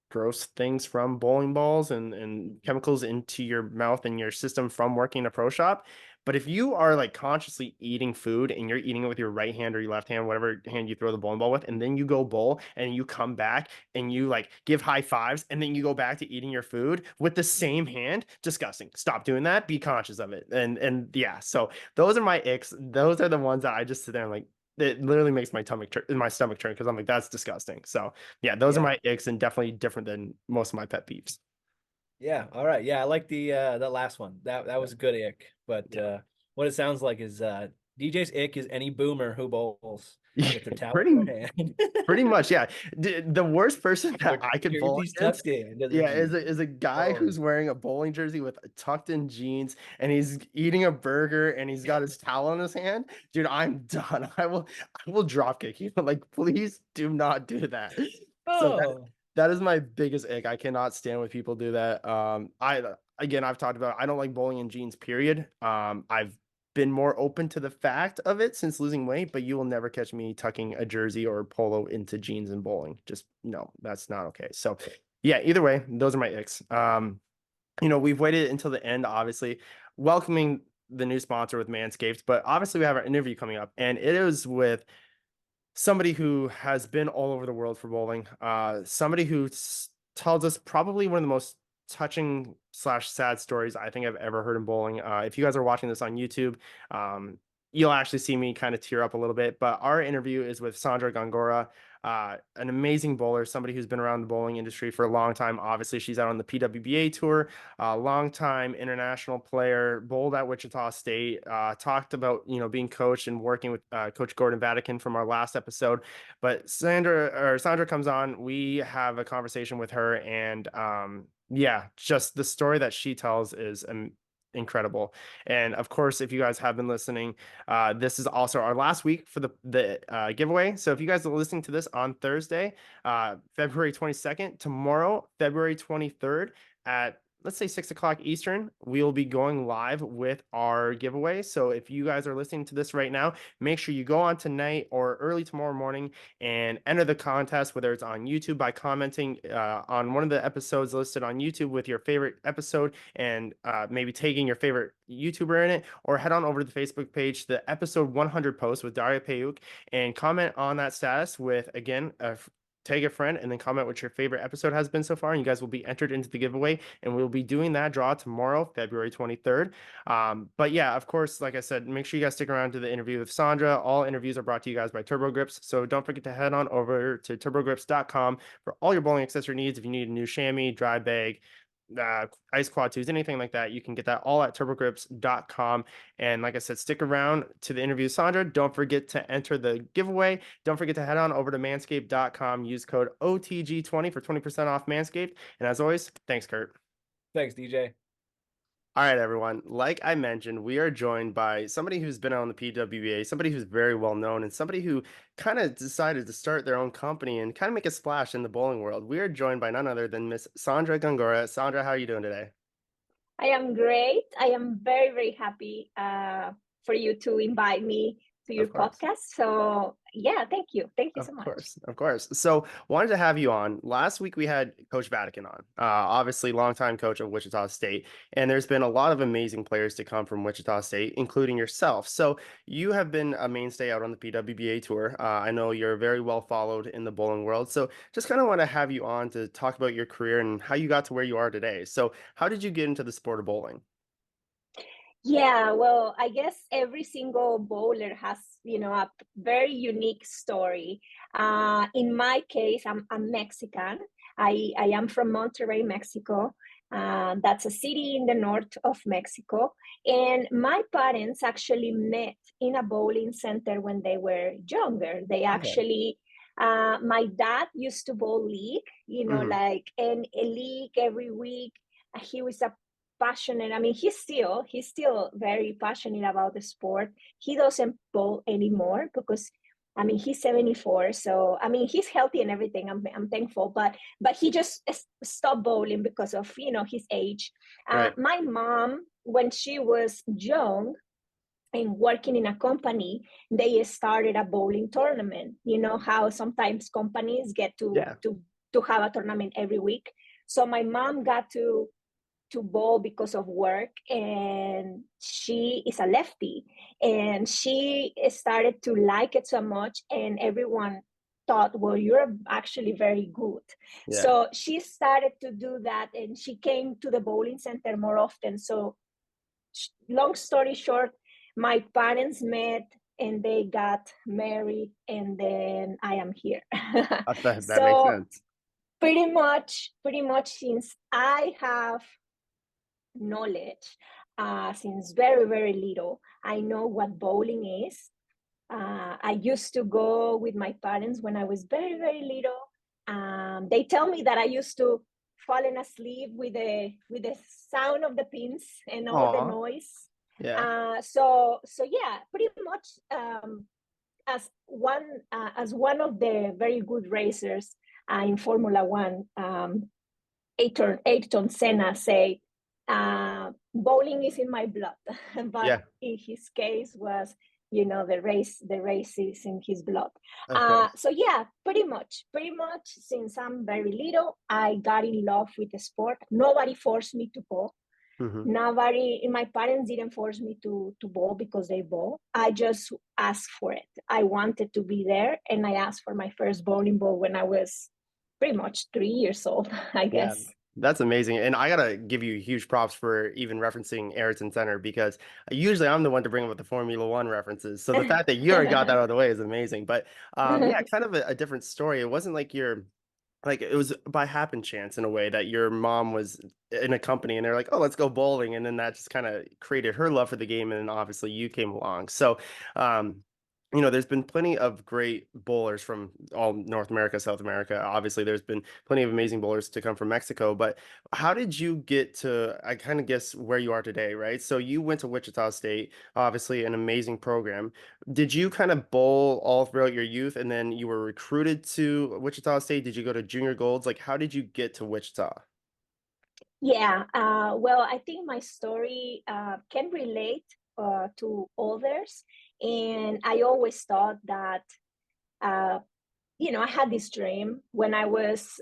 gross things from bowling balls and chemicals into your mouth and your system from working in a pro shop. But if you are like consciously eating food and you're eating it with your right hand or your left hand, whatever hand you throw the bowling ball with, and then you go bowl and you come back and you like give high fives and then you go back to eating your food with the same hand, disgusting. Stop doing that. Be conscious of it. And yeah, so those are my icks. Those are the ones that I just sit there and like it literally makes my stomach turn because I'm like, that's disgusting. So yeah, those are Yeah. my icks and definitely different than most of my pet peeves. Yeah. All right. Yeah, I like the last one. That Yeah. was a good ick. But Yeah. what it sounds like is DJ's ick is any boomer who bowls Yeah, with their towel pretty in their hand. pretty much, yeah. The worst person that Their I could bowl jersey's against, tucked in to the yeah, jeans. is a guy Oh. who's wearing a bowling jersey with tucked in jeans and he's eating a burger and he's got his towel in his hand. Dude, I'm done. I will drop kick you. Like, please do not do that. So Oh. that is my biggest ick. I cannot stand when people do that. I again I've talked about I don't like bowling in jeans, period. I've been more open to the fact of it since losing weight, but you will never catch me tucking a jersey or polo into jeans and bowling. Just no, that's not okay. So yeah, either way, those are my icks. We've waited until the end, obviously, welcoming the new sponsor with Manscaped, but obviously we have our interview coming up, and it is with somebody who has been all over the world for bowling. Somebody who tells us probably one of the most touching slash sad stories I think I've ever heard in bowling. If you guys are watching this on YouTube, um, you'll actually see me kind of tear up a little bit. But our interview is with Sandra Gongora, an amazing bowler, somebody who's been around the bowling industry for a long time. Obviously, she's out on the PWBA tour, a long-time international player, bowled at Wichita State, talked about, being coached and working with Coach Gordon Vatican from our last episode. But Sandra comes on, we have a conversation with her, and yeah, just the story that she tells is incredible. And of course, if you guys have been listening, this is also our last week for the giveaway. So if you guys are listening to this on Thursday, February 22nd, tomorrow, February 23rd at let's say 6 o'clock Eastern, we'll be going live with our giveaway. So if you guys are listening to this right now, make sure you go on tonight or early tomorrow morning and enter the contest, whether it's on YouTube by commenting on one of the episodes listed on YouTube with your favorite episode and maybe tagging your favorite YouTuber in it, or head on over to the Facebook page, the episode 100 post with Daria Payuk, and comment on that status with, again, tag a friend and then comment what your favorite episode has been so far, and you guys will be entered into the giveaway, and we'll be doing that draw tomorrow, February 23rd. But yeah, of course, like I said, make sure you guys stick around to the interview with Sandra. All interviews are brought to you guys by Turbo Grips, so don't forget to head on over to turbogrips.com for all your bowling accessory needs. If you need a new chamois, dry bag, ice quad twos, anything like that, you can get that all at turbogrips.com. And like I said, stick around to the interview with Sandra. Don't forget to enter the giveaway. Don't forget to head on over to manscaped.com, use code OTG20 for 20% off Manscaped. And as always, thanks, Kurt. Thanks, DJ. All right, everyone. Like I mentioned, we are joined by somebody who's been on the PWBA, somebody who's very well known, and somebody who kind of decided to start their own company and kind of make a splash in the bowling world. We are joined by none other than Miss Sandra Gongora. Sandra, how are you doing today? I am great. I am very, very happy for you to invite me to your Of course. podcast. So, yeah, thank you. Thank you so Of much. course, of course. So wanted to have you on. Last week we had Coach Vatican on, obviously longtime coach of Wichita State, and there's been a lot of amazing players to come from Wichita State, including yourself. So you have been a mainstay out on the PWBA tour. I know you're very well followed in the bowling world. So just kind of want to have you on to talk about your career and how you got to where you are today. So how did you get into the sport of bowling? Yeah, well, I guess every single bowler has, a very unique story. In my case, I'm Mexican. I am from Monterrey, Mexico. That's a city in the north of Mexico. And my parents actually met in a bowling center when they were younger. They actually, my dad used to bowl league, Mhm. like in a league every week. He was a passionate. I mean, he's still very passionate about the sport. He doesn't bowl anymore because I mean, he's 74, so I mean, he's healthy and everything. I'm thankful, but he just stopped bowling because of his age. Right. My mom, when she was young and working in a company, they started a bowling tournament. You know how sometimes companies get to Yeah. to to have a tournament every week. So my mom got to bowl because of work, and she is a lefty, and she started to like it so much, and everyone thought, well, you're actually very good. Yeah. So she started to do that, and she came to the bowling center more often. So long story short, my parents met and they got married, and then I am here. That makes So sense. pretty much since I have knowledge, since very, very little. I know what bowling is. I used to go with my parents when I was very, very little. They tell me that I used to fallen asleep with the sound of the pins and all the Aw. noise. Yeah. So yeah, pretty much, as one of the very good racers in Formula One, Ayrton Senna say, bowling is in my blood, but Yeah. in his case was, the race is in his blood. Of course. So yeah, pretty much since I'm very little, I got in love with the sport. Nobody forced me to bowl. Mhm. My parents didn't force me to bowl because they bowl. I just asked for it. I wanted to be there, and I asked for my first bowling ball when I was pretty much 3 years old, I Yeah, guess. that's amazing. And I gotta give you huge props for even referencing Ayrton Senna because usually I'm the one to bring up with the Formula One references. So the fact that you already got that out of the way is amazing. But yeah, kind of a different story. It wasn't like it was by happen chance in a way that your mom was in a company and they're like, oh, let's go bowling. And then that just kind of created her love for the game. And then obviously you came along. So, um, there's been plenty of great bowlers from all North America, South America. Obviously, there's been plenty of amazing bowlers to come from Mexico. But how did you get to, I kind of guess, where you are today, right? So you went to Wichita State, obviously an amazing program. Did you kind of bowl all throughout your youth and then you were recruited to Wichita State? Did you go to junior golds? Like, how did you get to Wichita? Yeah, well, I think my story can relate to others, and I always thought that uh, I had this dream when I was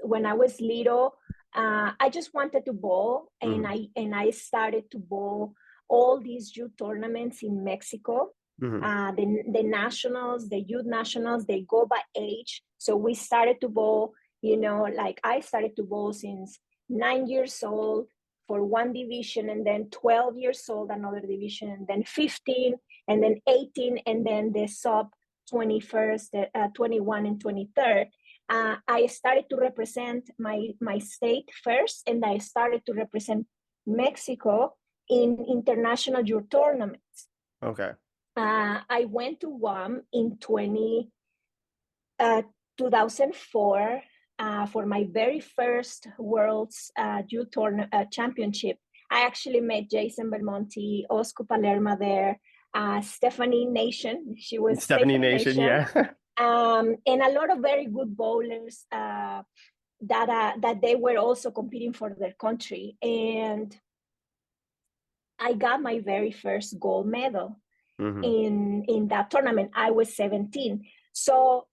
little. I just wanted to bowl, and Hmm. I started to bowl all these youth tournaments in Mexico. Hmm. The nationals, the youth nationals, they go by age. So we started to bowl. Like I started to bowl since 9 years old for one division, and then 12 years old another division, and then 15, and then 18, and then the sub 21st, 21, and 23rd. I started to represent my state first, and I started to represent Mexico in international youth tournaments. Okay. I went to WAM in uh, 2004 for my very first World's Youth Championship. I actually met Jason Belmonte, Oscar Palermo there, Stephanie Nation. She was Stephanie Stephanie Nation, Nation, yeah. and a lot of very good bowlers that they were also competing for their country. And I got my very first gold medal Hmm. in that tournament. I was 17. So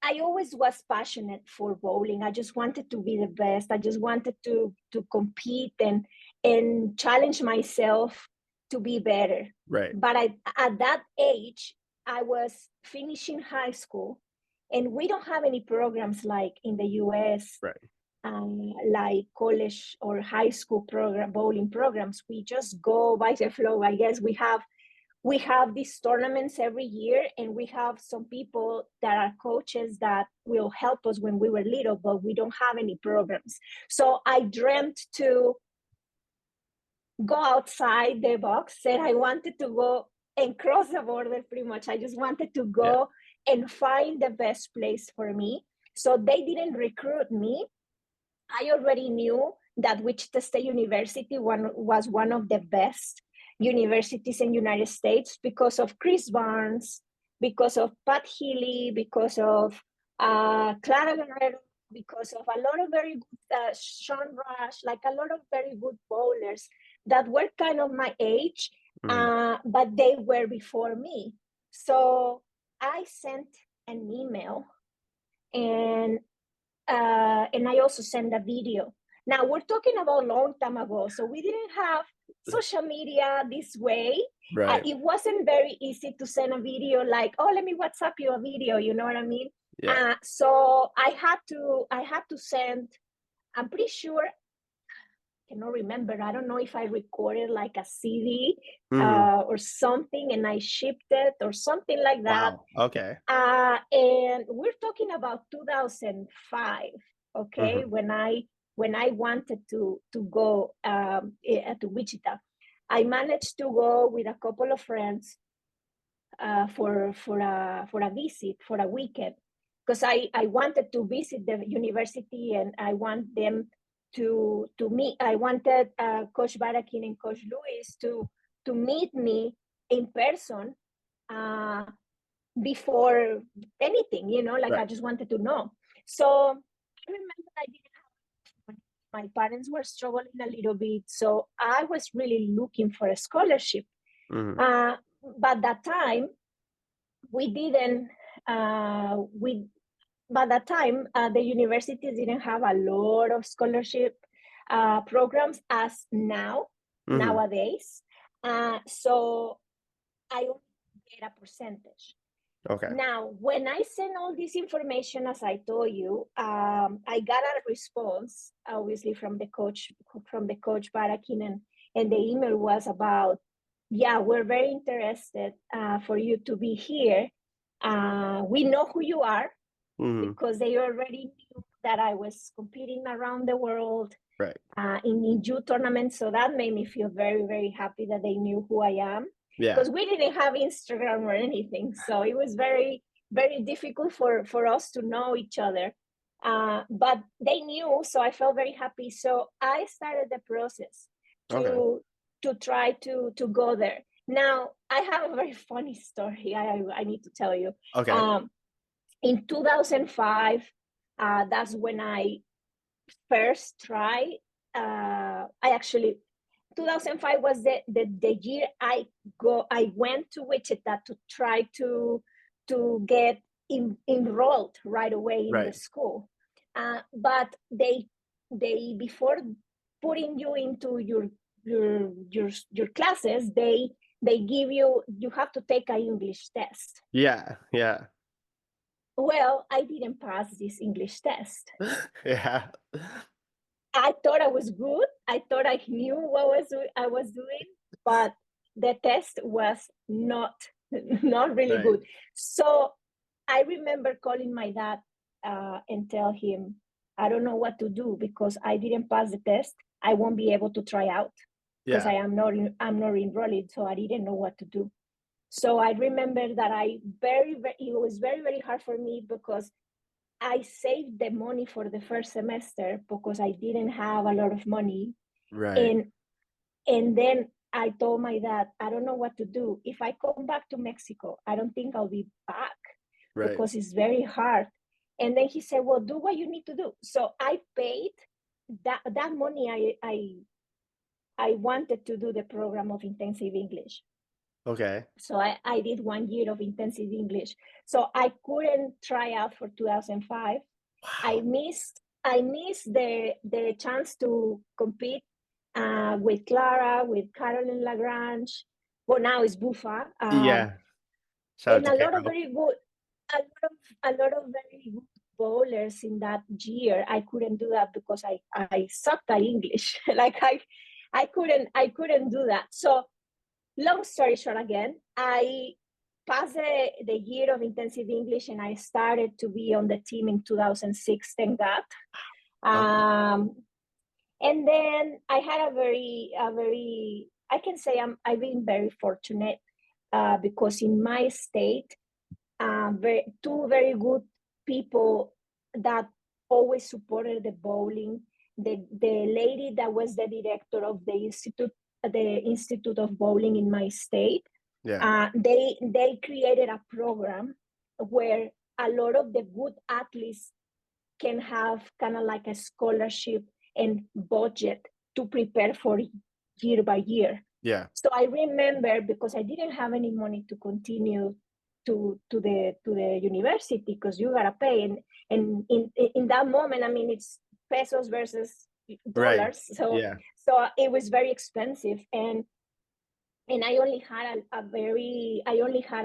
I always was passionate for bowling. I just wanted to be the best. I just wanted to compete and challenge myself to be better. Right. But at that age, I was finishing high school, and we don't have any programs like in the US, Right. like college or high school program bowling programs. We just go by the flow. I guess we have these tournaments every year, and we have some people that are coaches that will help us when we were little, but we don't have any programs. So I dreamt to go outside the box, said I wanted to go and cross the border pretty much. I just wanted to go and find the best place for me. So they didn't recruit me. I already knew that Wichita State University was one of the best universities in the United States because of Chris Barnes, because of Pat Healy, because of Clara Guerrero, because of a lot of very good Sean Rush, like a lot of very good bowlers that were kind of my age, but they were before me. So I sent an email and I also sent a video. Now we're talking about a long time ago, so we didn't have social media this way. Right. It wasn't very easy to send a video like, oh, let me WhatsApp you a video. You know what I mean? Yeah. So I had to send. I'm pretty sure. I cannot remember. I don't know if I recorded like a CD or something, and I shipped it or something like that. Wow. Okay. And we're talking about 2005, okay, when I wanted to go to Wichita. I managed to go with a couple of friends for a visit for a weekend, because I wanted to visit the university and I want them to meet. I wanted Coach Barakin and Coach Lewis to meet me in person before anything, like Right. I just wanted to know. So I remember I didn't have, my parents were struggling a little bit, so I was really looking for a scholarship. But that time we didn't by that time the universities didn't have a lot of scholarship programs as nowadays. So I only get a percentage. Okay. Now, when I sent all this information, as I told you, I got a response, obviously from the coach Barakin, and the email was about, yeah, we're very interested for you to be here. We know who you are, because they already knew that I was competing around the world, Right. in youth tournaments. So that made me feel very, very happy that they knew who I am. Yeah. Because we didn't have Instagram or anything, so it was very, very difficult for us to know each other. But they knew, so I felt very happy. So I started the process to try to go there. Now I have a very funny story. I need to tell you. Okay. In 2005, that's when I first tried. I actually 2005 was the year I went to Wichita to try to get enrolled right away in the school. But they before putting you into your classes, they give you have to take an English test. Yeah. Yeah. Well, I didn't pass this English test. Yeah. I thought I was good. I thought I knew what I was doing, but the test was not really good. So I remember calling my dad and tell him, I don't know what to do because I didn't pass the test. I won't be able to try out because I'm not enrolled, so I didn't know what to do. So I remember that it was very, very hard for me because I saved the money for the first semester because I didn't have a lot of money. Right. And then I told my dad, I don't know what to do. If I come back to Mexico, I don't think I'll be back because it's very hard. And then he said, well, do what you need to do. So I paid that money. I wanted to do the program of intensive English. Okay. So I did 1 year of intensive English. So I couldn't try out for 2005. Wow. I missed the chance to compete with Clara, with Caroline Lagrange. Well, now it's Bufa. Shout and out a to lot of Carol. very good, a lot of very good bowlers in that year. I couldn't do that because I sucked at English. Like I couldn't do that. So long story short, again, I passed the year of intensive English and I started to be on the team in 2006, thank God. And then I had I can say I've been very fortunate because in my state, two very good people that always supported the bowling. The lady that was the director of the Institute of Bowling in my state, Yeah. they created a program where a lot of the good athletes can have kind of like a scholarship and budget to prepare for year by year. Yeah. So I remember, because I didn't have any money to continue to the university, because you gotta pay, and in that moment, I mean, it's pesos versus Right. dollars, so Yeah. it was very expensive, and I only had I only had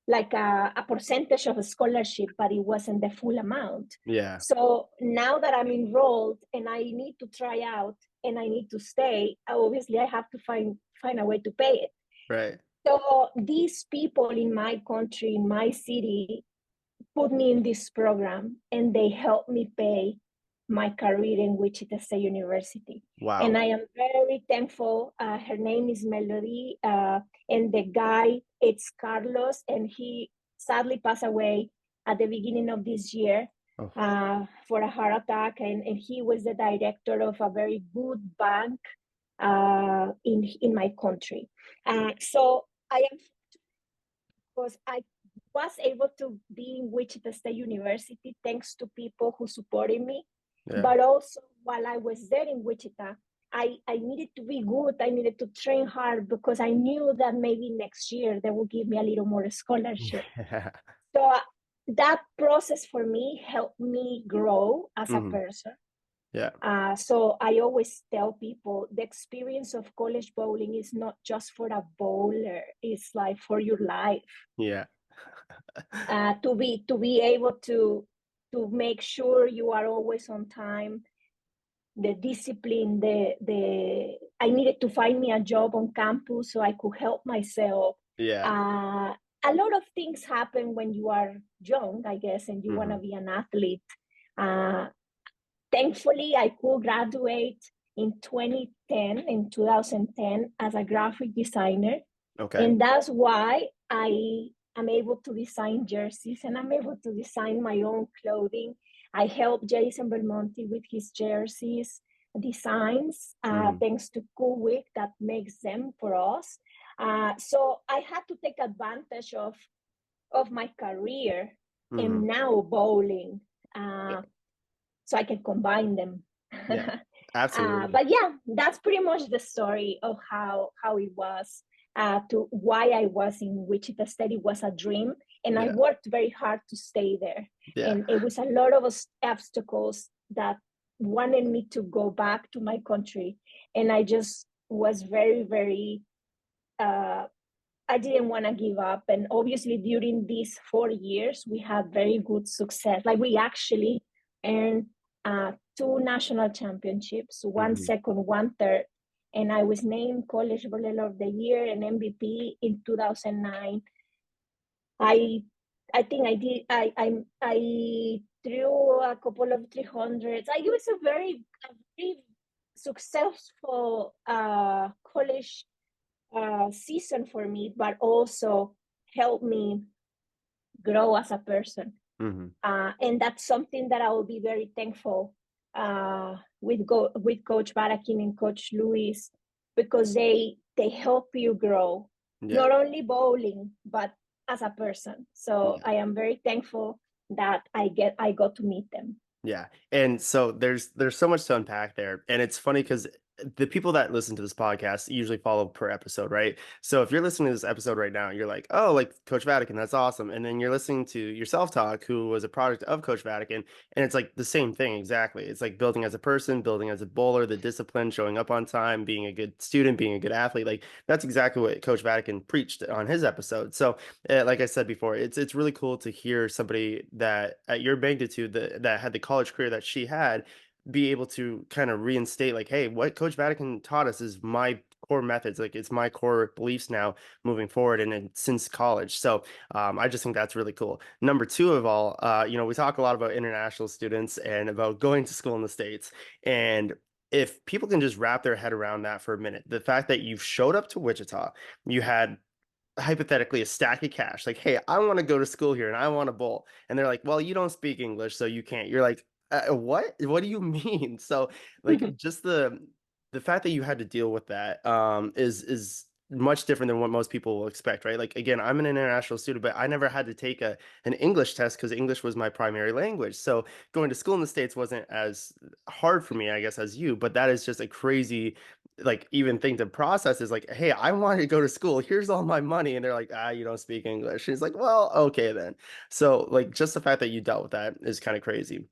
like a percentage of a scholarship, but it wasn't the full amount. Yeah. So now that I'm enrolled and I need to try out and I need to stay, obviously I have to find a way to pay it. Right. So these people in my country, in my city, put me in this program, and they helped me pay my career in Wichita State University. And Wow. I am very thankful. Her name is Melody, and the guy, it's Carlos, and he sadly passed away at the beginning of this year Oh. for a heart attack. And he was the director of a very good bank in my country. So I am, because I was able to be in Wichita State University thanks to people who supported me. Yeah. But also, while I was there in Wichita, I needed to be good. I needed to train hard, because I knew that maybe next year they will give me a little more scholarship. Yeah. So that process for me helped me grow as a Mhm. person. Yeah. So I always tell people the experience of college bowling is not just for a bowler; it's like for your life. Yeah. To be able to make sure you are always on time, the discipline, the I needed to find me a job on campus so I could help myself. Yeah. A lot of things happen when you are young, I guess, and you want to Mhm. be an athlete. uh, Thankfully I could graduate in 2010 as a graphic designer, Okay. and that's why I am able to design jerseys, and I'm able to design my own clothing. I help Jason Belmonte with his jerseys designs, Mhm. thanks to Cool Week that makes them for us. So I had to take advantage of my career and Mhm. now bowling, Yeah. so I can combine them. Yeah. Absolutely. But yeah, that's pretty much the story of how it was, to why I was in Wichita State. It was a dream, and I Yeah. worked very hard to stay there. Yeah. And it was a lot of obstacles that wanted me to go back to my country, and I just was very, very. I didn't want to give up, and obviously during these 4 years, we had very good success. Like, we actually earned two national championships, one Mhm. second, one third, and I was named College Bowler of the Year and MVP in 2009. I I think I did. I threw a couple of 300s. It was a very successful college season for me, but also helped me grow as a person. Mhm. And that's something that I will be very thankful with Coach Barakin and Coach Luis, because they help you grow, Yeah. not only bowling but as a person. So Yeah. I am very thankful that I got to meet them. Yeah. And so there's so much to unpack there. And it's funny because the people that listen to this podcast usually follow per episode, right? So if you're listening to this episode right now, you're like, oh, like Coach Vatican, that's awesome. And then you're listening to yourself talk, who was a product of Coach Vatican, and it's like the same thing exactly. It's like building as a person, building as a bowler, the discipline, showing up on time, being a good student, being a good athlete. Like that's exactly what Coach Vatican preached on his episode. So like I said before, it's really cool to hear somebody that at your magnitude that had the college career that she had be able to kind of reinstate like, hey, what Coach Vatican taught us is my core methods. Like it's my core beliefs now moving forward and since college. So I just think that's really cool. Number two of all, we talk a lot about international students and about going to school in the States. And if people can just wrap their head around that for a minute, the fact that you've showed up to Wichita, you had hypothetically a stack of cash, like, hey, I want to go to school here and I want to bowl. And they're like, well, you don't speak English, so you can't. You're like, what? What do you mean? So, like, just the fact that you had to deal with that is much different than what most people will expect, right? Like, again, I'm an international student, but I never had to take an English test because English was my primary language. So going to school in the States wasn't as hard for me, I guess, as you, but that is just a crazy like even thing to process is like, hey, I wanted to go to school. Here's all my money. And they're like, you don't speak English. And it's like, well, okay then. So like just the fact that you dealt with that is kind of crazy.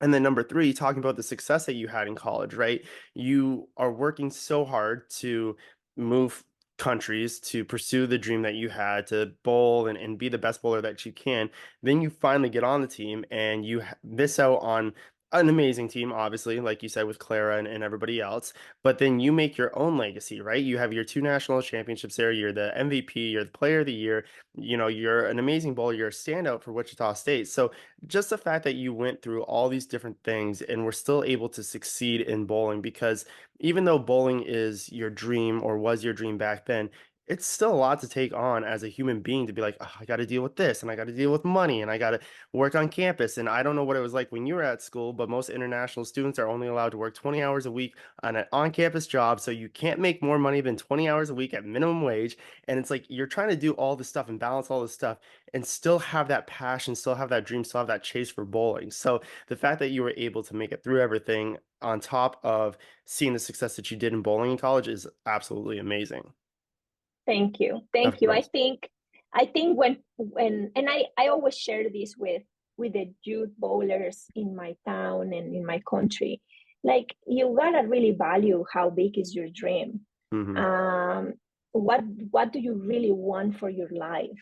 And then number three, talking about the success that you had in college, right? You are working so hard to move countries to pursue the dream that you had to bowl and be the best bowler that you can. Then you finally get on the team and you miss out on an amazing team, obviously, like you said, with Clara and everybody else. But then you make your own legacy, right? You have your two national championships there. You're the MVP, you're the player of the year. You're an amazing bowler. You're a standout for Wichita State. So just the fact that you went through all these different things and were still able to succeed in bowling, because even though bowling is your dream or was your dream back then, it's still a lot to take on as a human being to be like, oh, I got to deal with this and I got to deal with money and I got to work on campus. And I don't know what it was like when you were at school, but most international students are only allowed to work 20 hours a week on an on-campus job. So you can't make more money than 20 hours a week at minimum wage. And it's like you're trying to do all this stuff and balance all this stuff and still have that passion, still have that dream, still have that chase for bowling. So the fact that you were able to make it through everything on top of seeing the success that you did in bowling in college is absolutely amazing. Thank you. Of Thank you. I course. think I think when and I always share this with the youth bowlers in my town and in my country. Like you gotta really value how big is your dream. Hmm. Um, what do you really want for your life?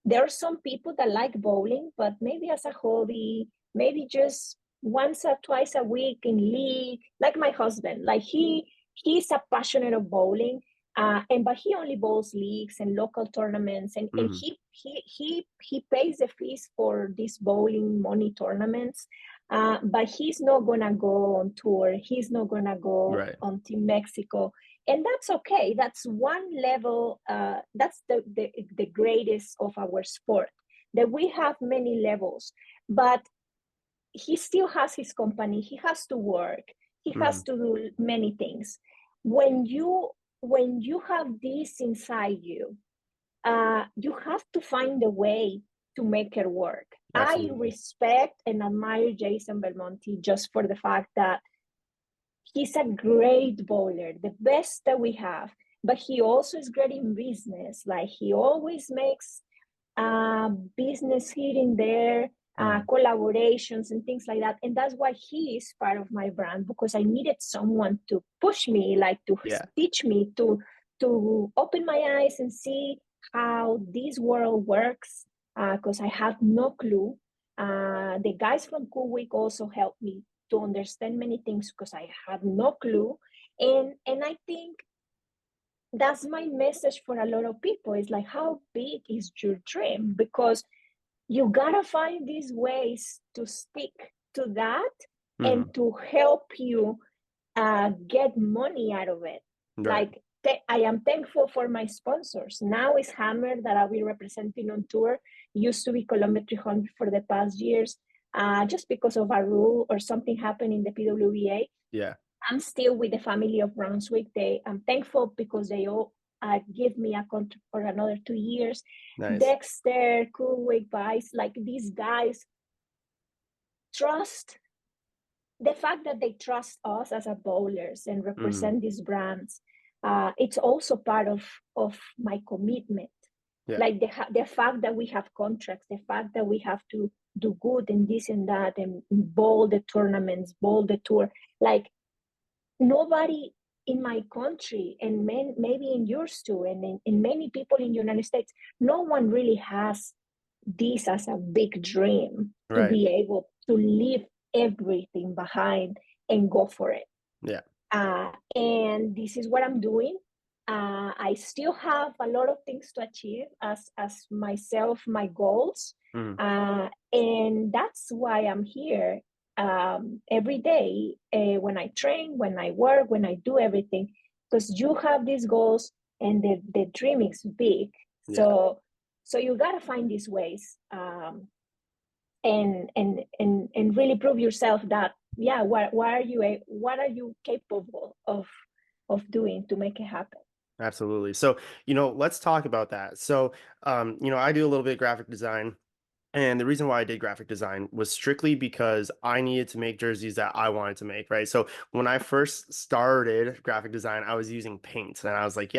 There are some people that like bowling, but maybe as a hobby, maybe just once or twice a week in league. Like my husband, like he's a passionate of bowling, and but he only bowls leagues and local tournaments, and Hmm. he pays the fees for these bowling money tournaments. But he's not gonna go on tour. He's not gonna go Right. on Team Mexico, and that's okay. That's one level. That's the greatest of our sport. That we have many levels, but he still has his company. He has to work. He Hmm. has to do many things. When you have this inside you, you have to find a way to make it work. I Absolutely. respect and admire Jason Belmonte just for the fact that he's a great bowler, the best that we have. But he also is great in business. Like he always makes business here and there, Hmm. collaborations and things like that. And that's why he is part of my brand because I needed someone to push me, like to Yeah. teach me to open my eyes and see how this world works. Because I had no clue. The guys from Cool Week also helped me to understand many things because I had no clue. And I think that's my message for a lot of people. It's like, how big is your dream? Because you gotta find these ways to stick to that Hmm. and to help you get money out of it. Right. Like I am thankful for my sponsors. Now it's Hammer that I'll be representing on tour. Used to be Columbia 300 for the past years. Just because of a rule or something happened in the PWBA, Yeah. I'm still with the family of Brunswick. I'm thankful because they all give me a contract for another 2 years. Nice. Dexter, Coolwick, Vice, like these guys trust the fact that they trust us as a bowlers and Hmm. represent these brands. It's also part of my commitment. Yeah. Like the fact that we have contracts, the fact that we have to do good and this and that and bowl the tournaments, bowl the tour. Like nobody in my country and maybe in yours too and in many people in the United States, no one really has this as a big dream to Right. be able to leave everything behind and go for it. Yeah. And this is what I'm doing. I still have a lot of things to achieve as myself, my goals. Mm. And that's why I'm here every day when I train, when I work, when I do everything, because you have these goals and the dream is big. Yeah. So you got to find these ways and really prove yourself that, yeah, what are you capable of doing to make it happen. Absolutely. So, let's talk about that. So, I do a little bit of graphic design. And the reason why I did graphic design was strictly because I needed to make jerseys that I wanted to make, right? So when I first started graphic design, I was using Paint, and I was like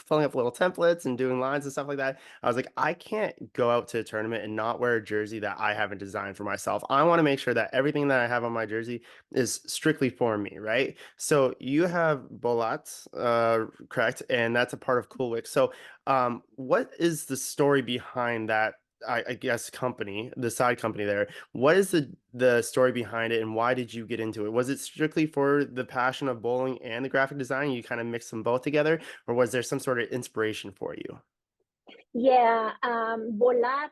filling up little templates and doing lines and stuff like that. I was like, I can't go out to a tournament and not wear a jersey that I haven't designed for myself. I want to make sure that everything that I have on my jersey is strictly for me, right? So you have Bolat, correct? And that's a part of Coolwick. So what is the story behind that? I guess the side company there. What is the story behind it, and why did you get into it? Was it strictly for the passion of bowling and the graphic design? You kind of mixed them both together, or was there some sort of inspiration for you? Yeah, Bolat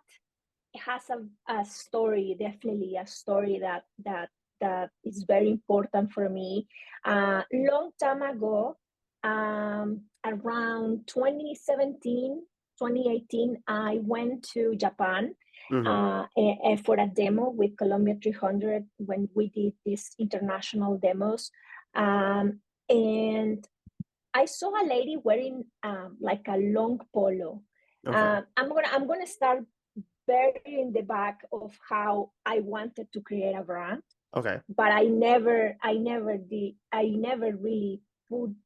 has a story, definitely a story that is very important for me. Long time ago, around 2017, 2018, I went to Japan Mm-hmm. for a demo with Columbia 300 when we did these international demos. And I saw a lady wearing like a long polo. Okay. I'm gonna start very in the back of how I wanted to create a brand, Okay. but I never really put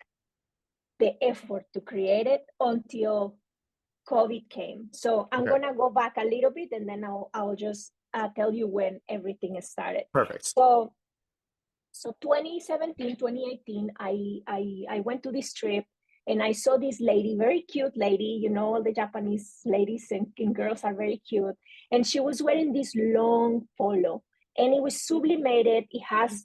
the effort to create it until COVID came. So I'm Okay. gonna go back a little bit, and then I'll just tell you when everything started. Perfect. So 2017, 2018, I went to this trip and I saw this lady, very cute lady. All the Japanese ladies and girls are very cute. And she was wearing this long polo and it was sublimated. It has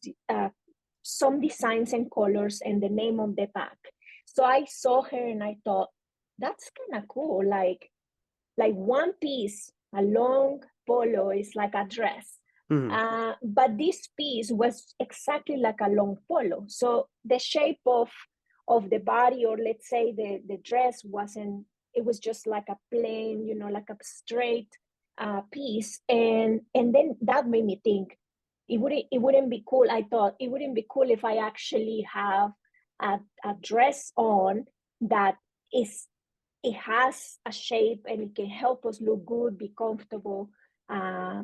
some designs and colors and the name of the pack. So I saw her and I thought, that's kind of cool. Like one piece, a long polo is like a dress. Mm-hmm. But this piece was exactly like a long polo. So the shape of the body, or let's say the dress wasn't, it was just like a plain, like a straight piece. And then that made me think it wouldn't be cool. I thought it wouldn't be cool if I actually have a dress on that is it has a shape and it can help us look good, be comfortable, blah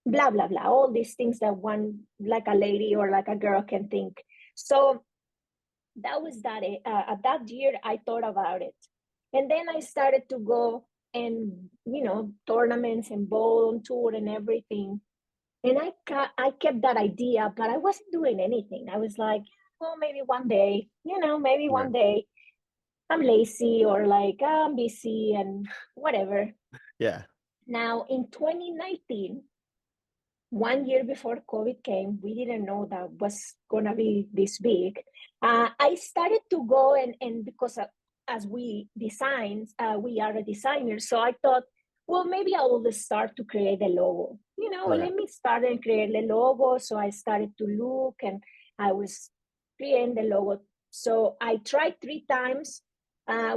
blah blah, all these things that one, like a lady or like a girl, can think. So that was that. At that year I thought about it, and then I started to go and tournaments and bowl on tour and everything. And I kept that idea, but I wasn't doing anything. I was like, well, maybe one day, maybe Okay. one day. I'm lazy, or like, I'm busy and whatever. Yeah. Now, in 2019, 1 year before COVID came, we didn't know that was going to be this big. I started to go and because as we are a designer. So I thought, well, maybe I will start to create the logo. Okay. Let me start and create the logo. So I started to look and I was creating the logo. So I tried 3 times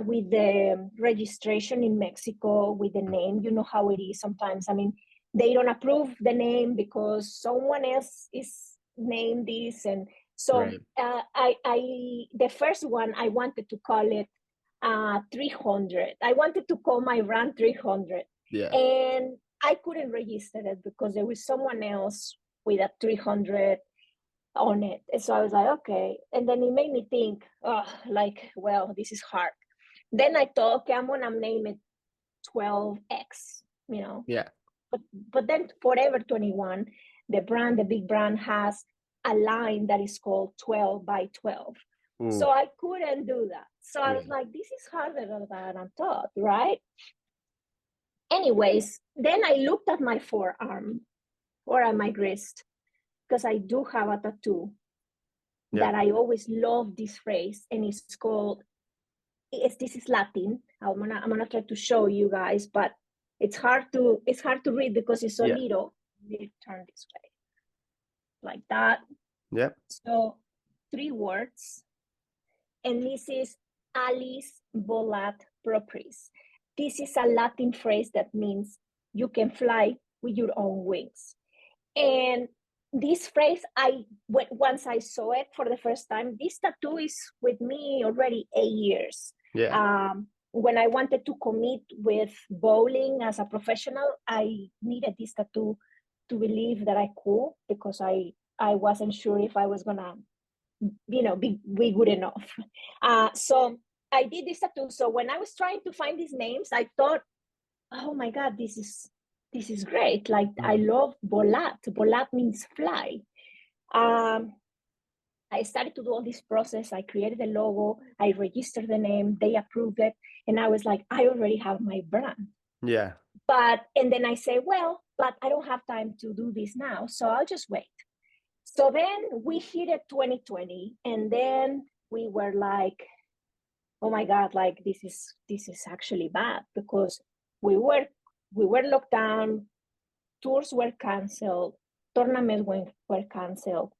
with the registration in Mexico with the name. You know how it is sometimes. I mean, they don't approve the name because someone else is named this. And so Right. I the first one, I wanted to call it 300. I wanted to call my brand 300. Yeah. And I couldn't register it because there was someone else with a 300 on it. And so I was like, okay. And then it made me think, oh, like, well, this is hard. Then I thought, okay, I'm gonna name it 12X, Yeah. but then Forever 21, the big brand, has a line that is called 12 by 12. Ooh. So I couldn't do that. So I was Yeah. like, this is harder than I thought, right? Anyways, then I looked at my forearm or at my wrist, because I do have a tattoo Yeah. that I always love this phrase, and it's called this is Latin. I'm gonna try to show you guys, but it's hard to read because it's so Yeah. little. Let me turn this way, like that. Yep. So 3 words, and this is Alice volat propris. This is a Latin phrase that means you can fly with your own wings. And this phrase, once I saw it for the first time, this tattoo is with me already 8 years. Yeah. When I wanted to commit with bowling as a professional, I needed this tattoo to believe that I could, because I wasn't sure if I was gonna, be good enough. So I did this tattoo. So when I was trying to find these names, I thought, oh my God, this is great. Like, I love volat. Volat means fly. I started to do all this process. I created the logo. I registered the name. They approved it. And I was like, I already have my brand. Yeah. And then I say, well, but I don't have time to do this now. So I'll just wait. So then we hit it 2020. And then we were like, oh my God, like this is actually bad, because we were locked down, tours were canceled, tournaments were canceled.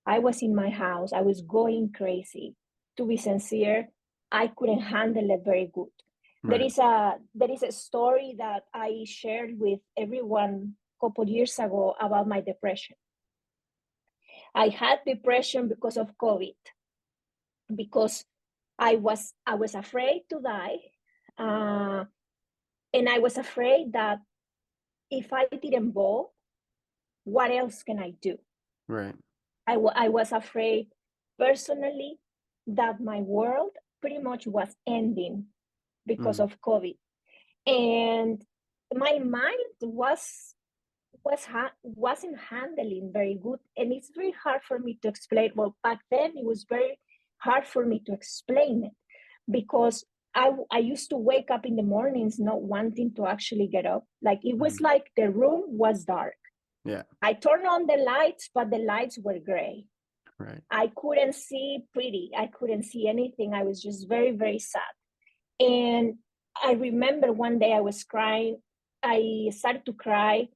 I was in my house, I was going crazy. To be sincere, I couldn't handle it very good. Right. There is a story that I shared with everyone a couple years ago about my depression. I had depression because of COVID, because I was afraid to die, and I was afraid that if I didn't bowl, what else can I do? Right. I was afraid personally that my world pretty much was ending because of COVID, and my mind wasn't handling very good, and it's very hard for me to explain. Well, back then it was very hard for me to explain it, because I used to wake up in the mornings not wanting to actually get up. Like, it was like the room was dark. Yeah. I turned on the lights, but the lights were gray. Right. I couldn't see pretty. I couldn't see anything. I was just very, very sad. And I remember one day I was crying. I started to cry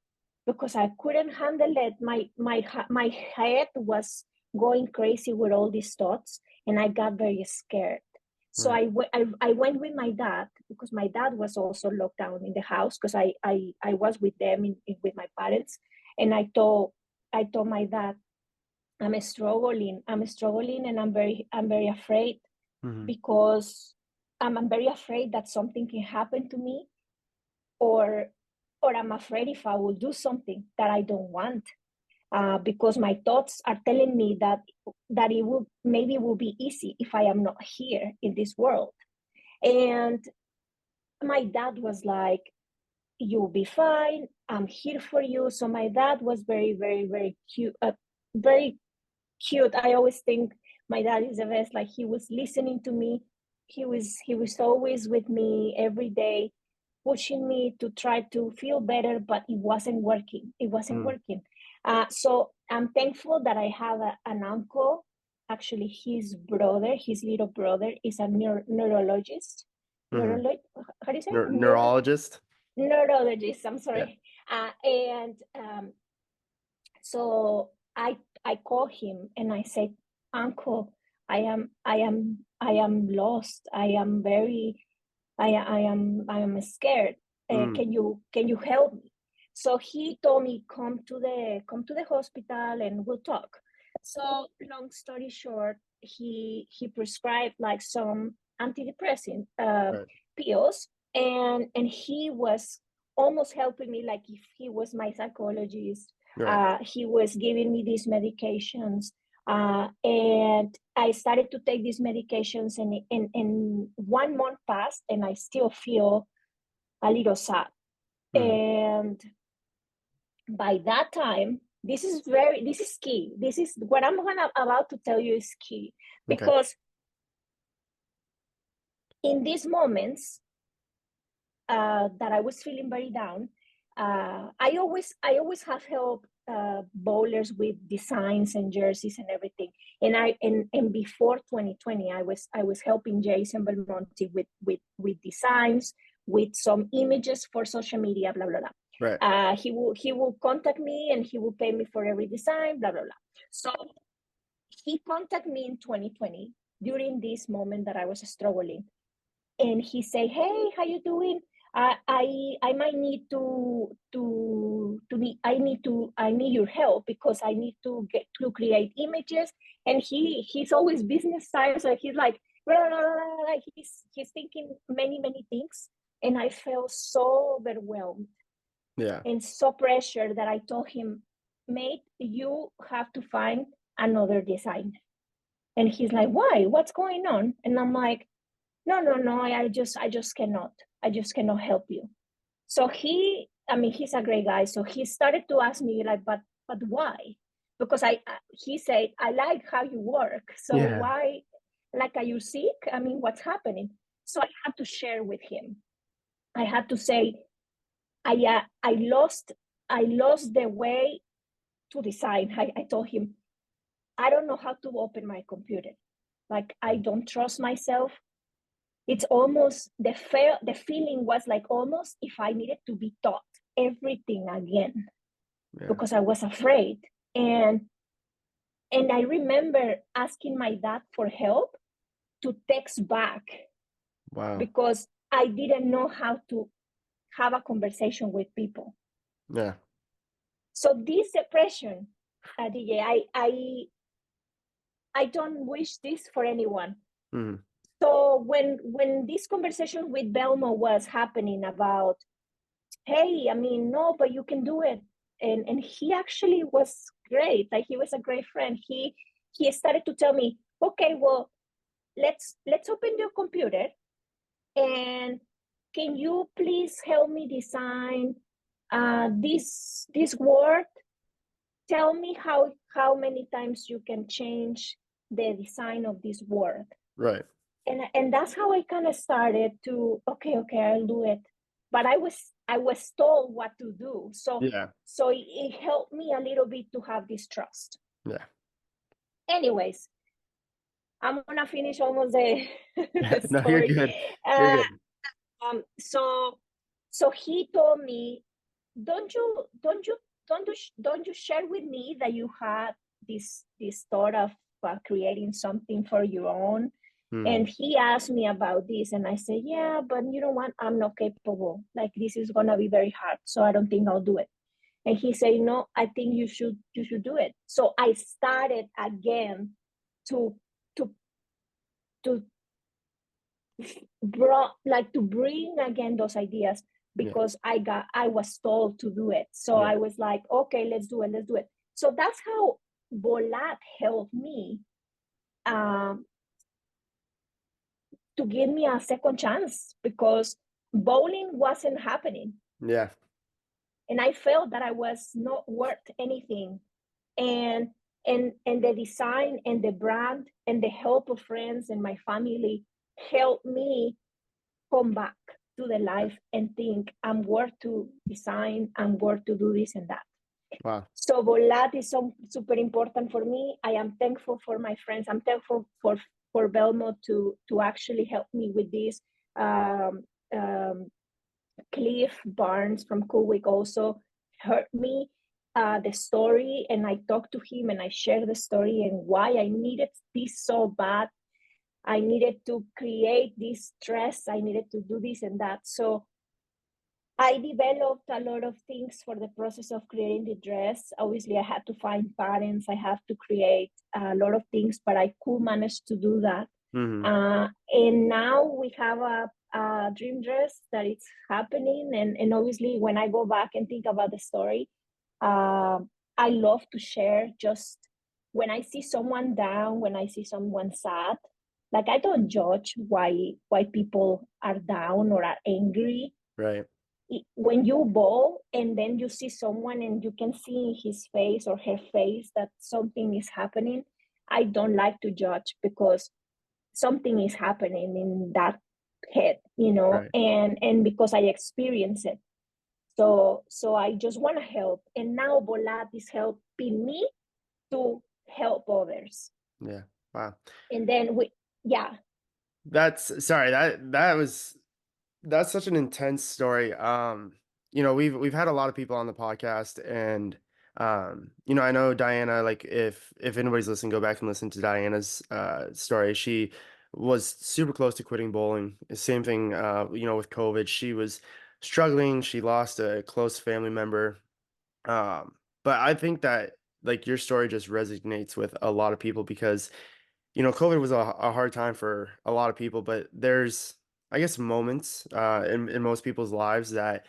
because I couldn't handle it. My head was going crazy with all these thoughts, and I got very scared. So Right. I went with my dad, because my dad was also locked down in the house, because I was with them with my parents, and I told my dad, I'm struggling, and I'm very afraid, because I'm very afraid that something can happen to me, or I'm afraid if I will do something that I don't want, because my thoughts are telling me that it will be easy if I am not here in this world. And my dad was like, you'll be fine, I'm here for you. So my dad was very, very, very cute, very cute. I always think my dad is the best. Like, he was listening to me. He was always with me every day, pushing me to try to feel better, but it wasn't working. So I'm thankful that I have an uncle. Actually, his little brother, is a neurologist. How do you say? Neurologist. Neurologist. I'm Yeah. sorry. And so I called him and I said, Uncle, I am lost. I am scared. Can you help me? So he told me, come to the hospital and we'll talk. So long story short, he prescribed like some antidepressant Right. pills, and he was almost helping me, like if he was my psychologist. Right. He was giving me these medications, and I started to take these medications, and 1 month passed, and I still feel a little sad. And by that time, this is key. This is what I'm about to tell you is key, because in these moments that I was feeling very down, I always have helped bowlers with designs and jerseys and everything. And before 2020, I was helping Jason Belmonte with designs, with some images for social media, blah blah blah. Right. He will contact me and he will pay me for every design, blah blah blah. So he contacted me in 2020 during this moment that I was struggling, and he said, "Hey, how you doing? I might need I need your help because I need to get to create images." And he's always business side, so he's like, blah, blah, blah, blah. He's thinking many things, and I felt so overwhelmed Yeah. and so pressured that I told him, "Mate, you have to find another design." And he's like, "Why? What's going on?" And I'm like, no, I just cannot. I just cannot help you. So he's a great guy. So he started to ask me like, but why? Because he said, "I like how you work. So Yeah. why, like, are you sick? I mean, what's happening?" So I had to share with him. I had to say, I lost the way to design. I told him, "I don't know how to open my computer. Like, I don't trust myself. It's almost the feeling was like almost if I needed to be taught everything again Yeah. because I was afraid." And I remember asking my dad for help to text back Wow. because I didn't know how to have a conversation with people. Yeah. So this depression, DJ, I don't wish this for anyone. Mhm. So when this conversation with Belmo was happening about, "Hey, I mean, no, but you can do it," and he actually was great. Like, he was a great friend. He started to tell me, "Okay, well, let's open your computer, and can you please help me design this word? Tell me how many times you can change the design of this word." Right. And that's how I kind of started to, okay, I'll do it. But I was told what to do. Yeah. So it helped me a little bit to have this trust. Yeah. Anyways, I'm gonna finish almost the, the No, you're story. good. You're Uh, good. so he told me, don't you share with me that you had this thought of creating something for your own? Mhm. And he asked me about this, and I said, "Yeah, but you know what? I'm not capable. Like, this is gonna be very hard, so I don't think I'll do it." And he said, "No, I think you should do it." So I started again to to to to bring again those ideas Yeah. because I was told to do it. So Yeah. I was like, "Okay, let's do it." So that's how Volat helped me, um, to give me a second chance because bowling wasn't happening. Yeah. And I felt that I was not worth anything. And and the design and the brand and the help of friends and my family helped me come back to the life and think I'm worth to design, I'm worth to do this and that. Wow. So Volat is so super important for me. I am thankful for my friends. I'm thankful for Belmo to actually help me with this. Um, um, Cliff Barnes from Cool Week also heard me the story, and I talked to him and I shared the story and why I needed this so bad. I needed to create this dress. I needed to do this and that. So I developed a lot of things for the process of creating the dress. Obviously, I had to find patterns. I have to create a lot of things, but I could manage to do that. Mhm. And now we have a dream dress that it's happening. And obviously, when I go back and think about the story, uh, I love to share just when I see someone down, when I see someone sad. Like, I don't judge why people are down or are angry. Right. When you bowl and then you see someone and you can see in his face or her face that something is happening, I don't like to judge because something is happening in that head, Right. and because I experience it. So I just want to help. And now Volat is helping me to help others. Yeah. Wow. And then yeah, That's sorry, that's such an intense story. We've had a lot of people on the podcast, and I know Diana, like if anybody's listening, go back and listen to Diana's story. She was super close to quitting bowling. Same thing, with COVID. She was struggling. She lost a close family member. But I think that like your story just resonates with a lot of people because COVID was a hard time for a lot of people, but there's, I guess, moments in most people's lives that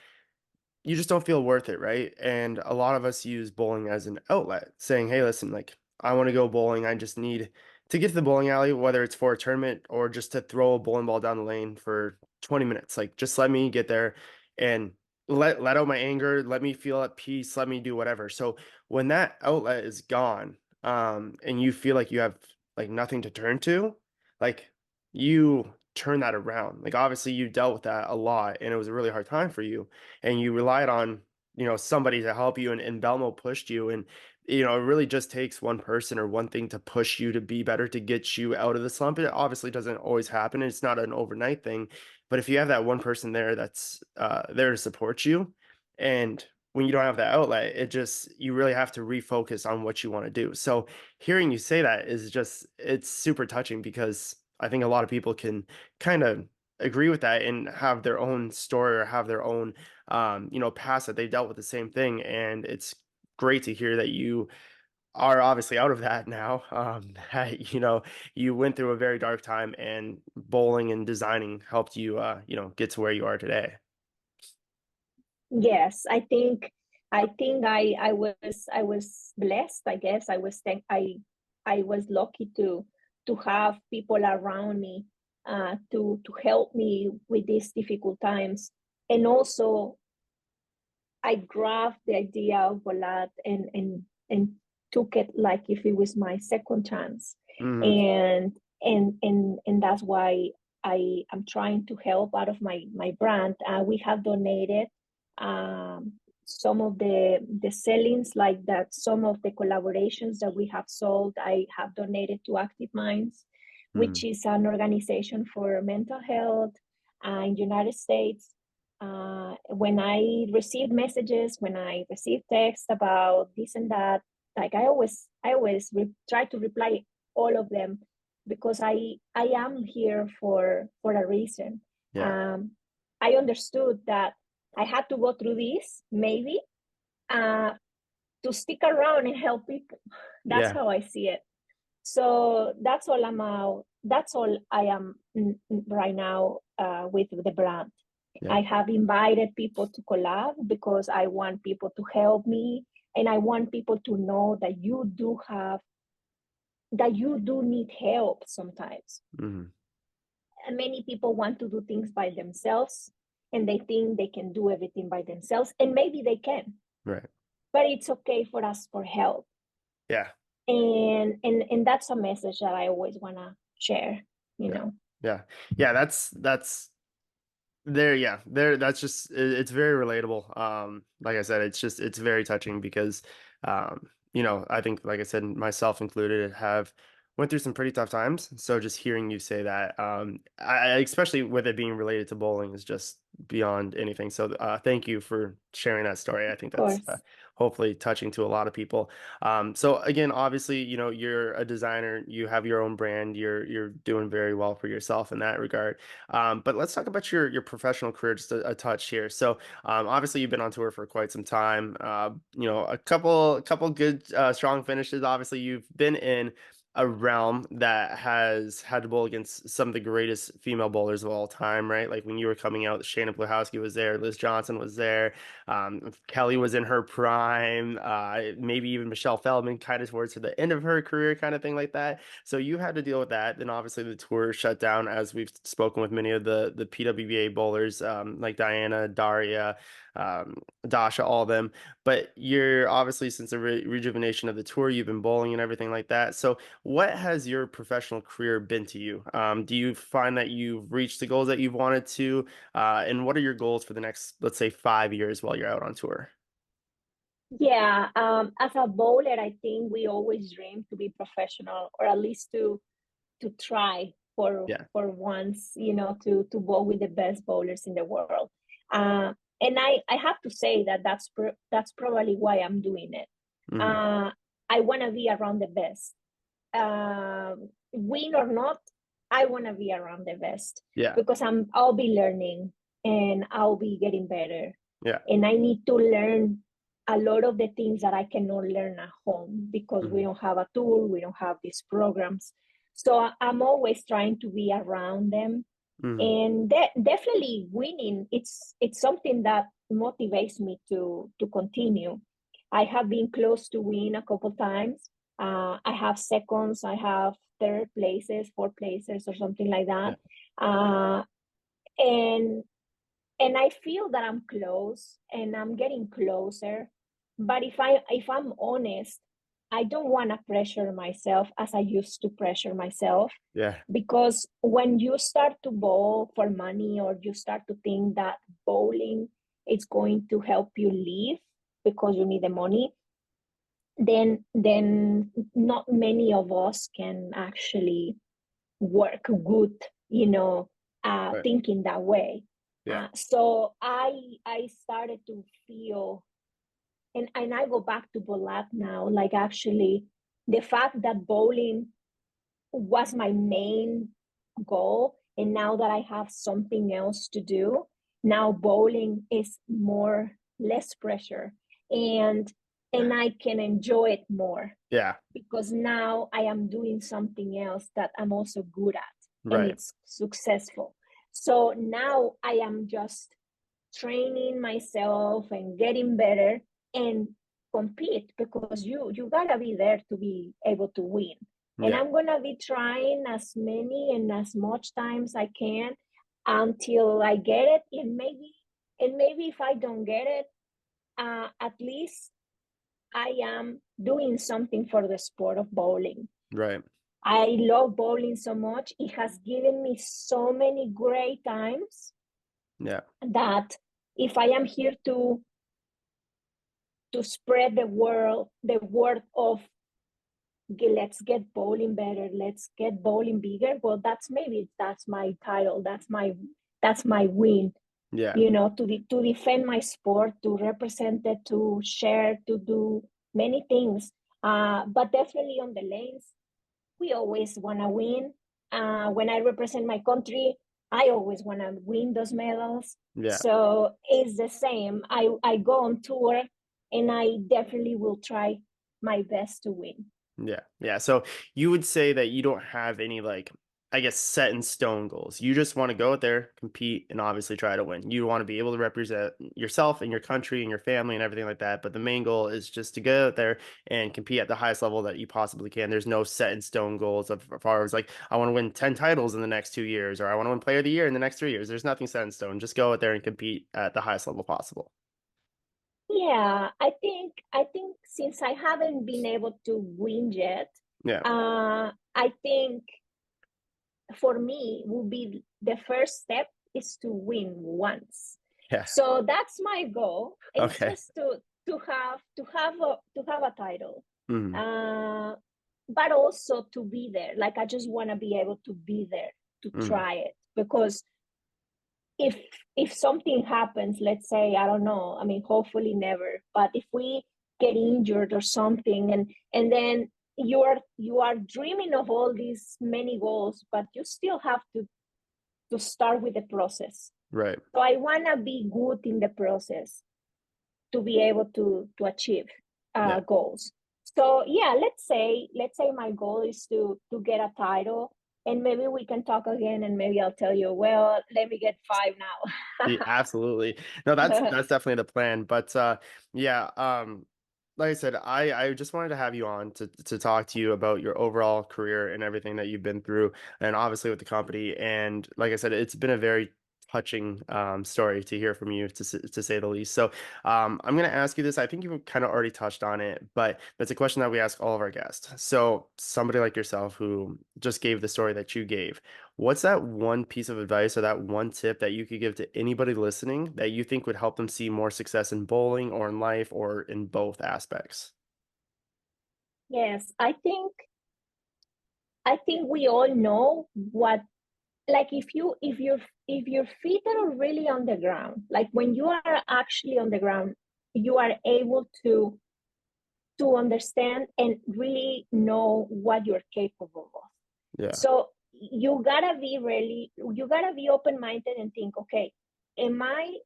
you just don't feel worth it, right? And a lot of us use bowling as an outlet, saying, "Hey, listen, like I want to go bowling. I just need to get to the bowling alley, whether it's for a tournament or just to throw a bowling ball down the lane for 20 minutes. Like just let me get there and let out my anger, let me feel at peace, let me do whatever." So when that outlet is gone, and you feel like you have like nothing to turn to, like you turn that around. Like obviously you dealt with that a lot and it was a really hard time for you and you relied on somebody to help you, and Belmo pushed you, and it really just takes one person or one thing to push you to be better, to get you out of the slump. It obviously doesn't always happen. It's not an overnight thing, but if you have that one person there that's there to support you, and when you don't have that outlet, you really have to refocus on what you want to do. So hearing you say that is just, it's super touching because I think a lot of people can kind of agree with that and have their own story or have their own past that they dealt with the same thing. And it's great to hear that you are obviously out of that now. That, you went through a very dark time and bowling and designing helped you, get to where you are today. yes, I think I was blessed. I guess I was lucky to have people around me to help me with these difficult times. And also I grabbed the idea of Volat and took it like if it was my second chance. Hmm. And that's why I am trying to help out of my brand. We have donated um, some of the sellings, like that, some of the collaborations that we have sold. I have donated to Active Minds, Hmm. which is an organization for mental health in United States. When I receive messages, when I receive text about this and that, like I always try to reply all of them because I am here for a reason. Yeah. Um, I understood that I had to go through this maybe uh, to stick around and help people. That's Yeah. how I see it. So that's all I'm out. That's all I am right now with the brand. Yeah. I have invited people to collab because I want people to help me, and I want people to know that you do need help sometimes. Hmm. And many people want to do things by themselves, and they think they can do everything by themselves, and maybe they can, Right. but it's okay for us for help. Yeah. And that's a message that I always want to share, you Yeah. know. Yeah. Yeah. That's there, yeah, there. That's just it's very relatable. Like I said, it's very touching because, I think, like I said, myself included, have went through some pretty tough times. So just hearing you say that, especially with it being related to bowling, is just beyond anything. So, thank you for sharing that story. I think Of that's course. hopefully touching to a lot of people. So again, obviously, you're a designer, you have your own brand, you're doing very well for yourself in that regard. But let's talk about your professional career just a touch here. So, obviously you've been on tour for quite some time. A couple good strong finishes. Obviously, you've been in a realm that has had to bowl against some of the greatest female bowlers of all time, right? Like when you were coming out, Shayna Pluhowski was there, Liz Johnson was there, Kelly was in her prime, maybe even Michelle Feldman, kind of towards the end of her career, kind of thing like that. So you had to deal with that. Then obviously the tour shut down, as we've spoken with many of the PWBA bowlers, like Diana, Daria, Dasha, all of them. But you're obviously, since the rejuvenation of the tour, you've been bowling and everything like that. So what has your professional career been to you? Do you find that you've reached the goals that you've wanted to? And what are your goals for the next, let's say, 5 years while you're out on tour? Yeah, as a bowler, I think we always dream to be professional, or at least to try Yeah. for once, to bowl with the best bowlers in the world. And I have to say that that's probably why I'm doing it. Hmm. Uh, I want to be around the best. Win or not, I want to be around the best Yeah. because I'll be learning and I'll be getting better. Yeah. And I need to learn a lot of the things that I cannot learn at home because we Hmm. don't have a tool, we don't have these programs. So I'm always trying to be around them, Hmm. and definitely winning. It's something that motivates me to continue. I have been close to win a couple times. I have seconds, I have third places, fourth places, or something like Yeah. that. Uh, and and I feel that I'm close and I'm getting closer. But if I'm honest, I don't want to pressure myself as I used to pressure myself, Yeah. because when you start to bowl for money, or you start to think that bowling is going to help you live because you need the money, then not many of us can actually work good, Right. thinking that way. Yeah. So I started to feel, and I go back to Bolat now, like actually the fact that bowling was my main goal, and now that I have something else to do, now bowling is more less pressure, and I can enjoy it more Yeah. because now I am doing something else that I'm also good at, and Right. it's successful. So now I am just training myself and getting better and compete, because you gotta be there to be able to win. And Yeah. I'm gonna be trying as many and as much times I can until I get it. And maybe if I don't get it, at least I am doing something for the sport of bowling. Right. I love bowling so much. It has given me so many great times Yeah. that if I am here to spread the word of, okay, let's get bowling better, let's get bowling bigger, well, that's my title, that's my win, Yeah. to defend my sport, to represent it, to share, to do many things. But definitely on the lanes, we always want to win. When I represent my country, I always want to win those medals. Yeah. So it's the same. I go on tour, and I definitely will try my best to win. Yeah. Yeah. So you would say that you don't have any like, I guess, set in stone goals. You just want to go out there, compete, and obviously try to win. You want to be able to represent yourself and your country and your family and everything like that. But the main goal is just to get out there and compete at the highest level that you possibly can. There's no set in stone goals of as far as like I want to win 10 titles in the next 2 years, or I want to win player of the year in the next 3 years. There's nothing set in stone. Just go out there and compete at the highest level possible. Yeah, I think since I haven't been able to win yet, Yeah. I think for me will be the first step is to win once. Yeah. So that's my goal. It's Okay. just to have a title, Hmm. uh, but also to be there. Like I just want to be able to be there to Hmm. try it, because if if something happens, let's say, I don't know, I mean, hopefully never, but if we get injured or something, and then you are dreaming of all these many goals, but you still have to start with the process. Right. So I want to be good in the process to be able to achieve Yeah. goals. So yeah, let's say my goal is to get a title, and maybe we can talk again, and maybe I'll tell you, well, let me get five Yeah, now. absolutely. No, that's definitely the plan. But yeah, like I said, I just wanted to have you on to talk to you about your overall career and everything that you've been through, and obviously with the company. And like I said, it's been a very touching story to hear from you, to say the least. So I'm going to ask you this. I think you kind of already touched on it, but it's a question that we ask all of our guests. So somebody like yourself who just gave the story that you gave, what's that one piece of advice or that one tip that you could give to anybody listening that you think would help them see more success in bowling or in life or in both aspects? Yes, I think we all know what, like, if your feet are really on the ground, like when you are actually on the ground, you are able to understand and really know what you're capable of. Yeah. So you gotta be open-minded and think, okay, am I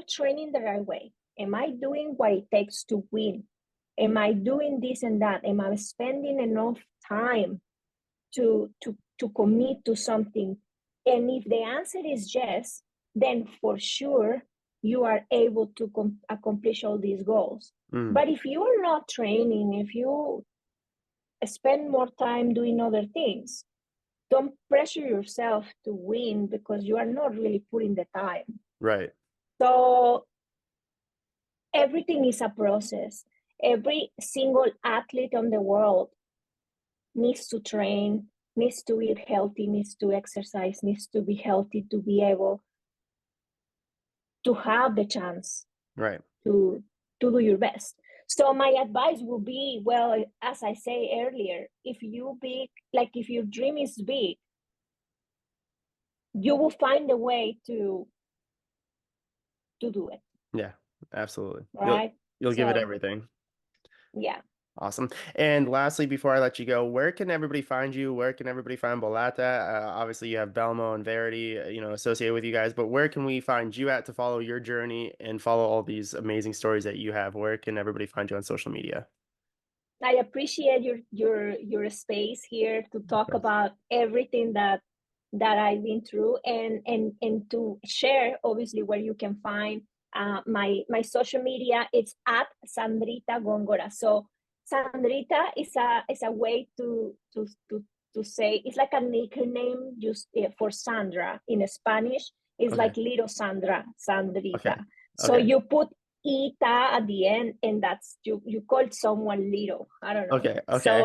training the right way? Am I doing what it takes to win? Am I doing this and that? Am I spending enough time to commit to something? And if the answer is yes, then for sure you are able to accomplish all these goals. Mm, But if you are not training, if you spend more time doing other things, don't pressure yourself to win because you are not really putting the time. right. So everything is a process. Every single athlete on the world needs to train, needs to eat healthy, needs to exercise, needs to be healthy to be able to have the chance Right. to do your best. So my advice would be, well, as I say earlier, if your dream is big, you will find a way to do it, Yeah, absolutely. right? You'll give it So everything. yeah. Awesome. And lastly, before I let you go, where can everybody find you? Where can everybody find Bolata? Obviously, you have Belmo and Verity, associated with you guys, but where can we find you at to follow your journey and follow all these amazing stories that you have? Where can everybody find you on social media? I appreciate your space here to Of talk course. about everything that I've been through, and to share obviously where you can find my social media. It's at Sandrita Gongora. So Sandrita is a way to say, it's like a nickname just for Sandra in Spanish. It's Okay. like little Sandra, Okay. Sandrita. So Okay. you put ita at the end, and that's you called someone little. I don't know. Okay. Okay.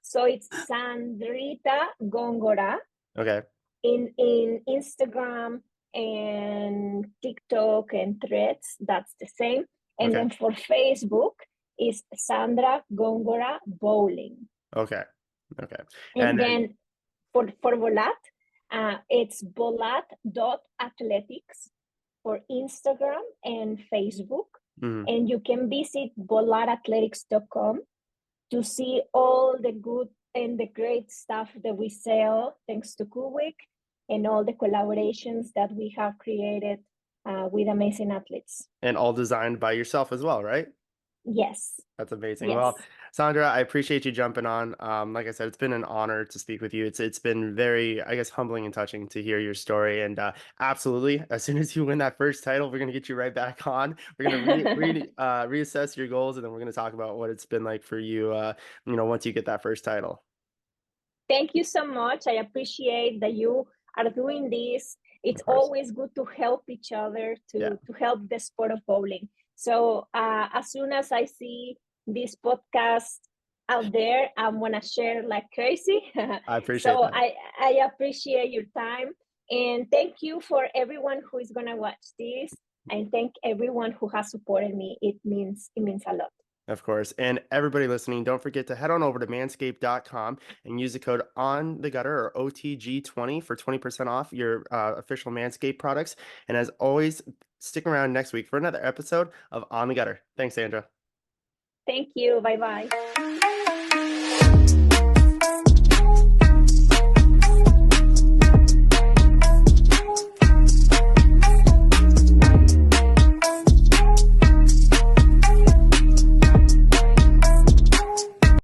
So it's Sandrita Gongora Okay. in Instagram and TikTok and Threads. That's the same. And Okay. then for Facebook is Sandra Gongora Bowling. Okay. Okay. And And then, then for Volat, it's volat.athletics for Instagram and Facebook. mhm. And you can visit volatathletics.com to see all the good and the great stuff that we sell thanks to Kuwik and all the collaborations that we have created with amazing athletes. And all designed by yourself as well, right? Yes, That's amazing. Well, yes. Sandra, I appreciate you jumping on. Like I said, it's been an honor to speak with you. It's been very, I guess, humbling and touching to hear your story. And absolutely, as soon as you win that first title, we're gonna get you right back on. We're gonna reassess your goals, and then we're gonna talk about what it's been like for you. Once you get that first title. Thank you so much. I appreciate that you are doing this. It's Of course. always good to help each other, Yeah, to help the sport of bowling. So as soon as I see this podcast out there, I'm gonna share like crazy. I appreciate So that. I appreciate your time, and thank you for everyone who is gonna watch this, and thank everyone who has supported me. It means a lot. Of course. And everybody listening, don't forget to head on over to manscaped.com and use the code on the gutter or OTG20 for 20% off your official Manscaped products. And as always, stick around next week for another episode of On the Gutter. Thanks, Sandra. Thank you. Bye bye.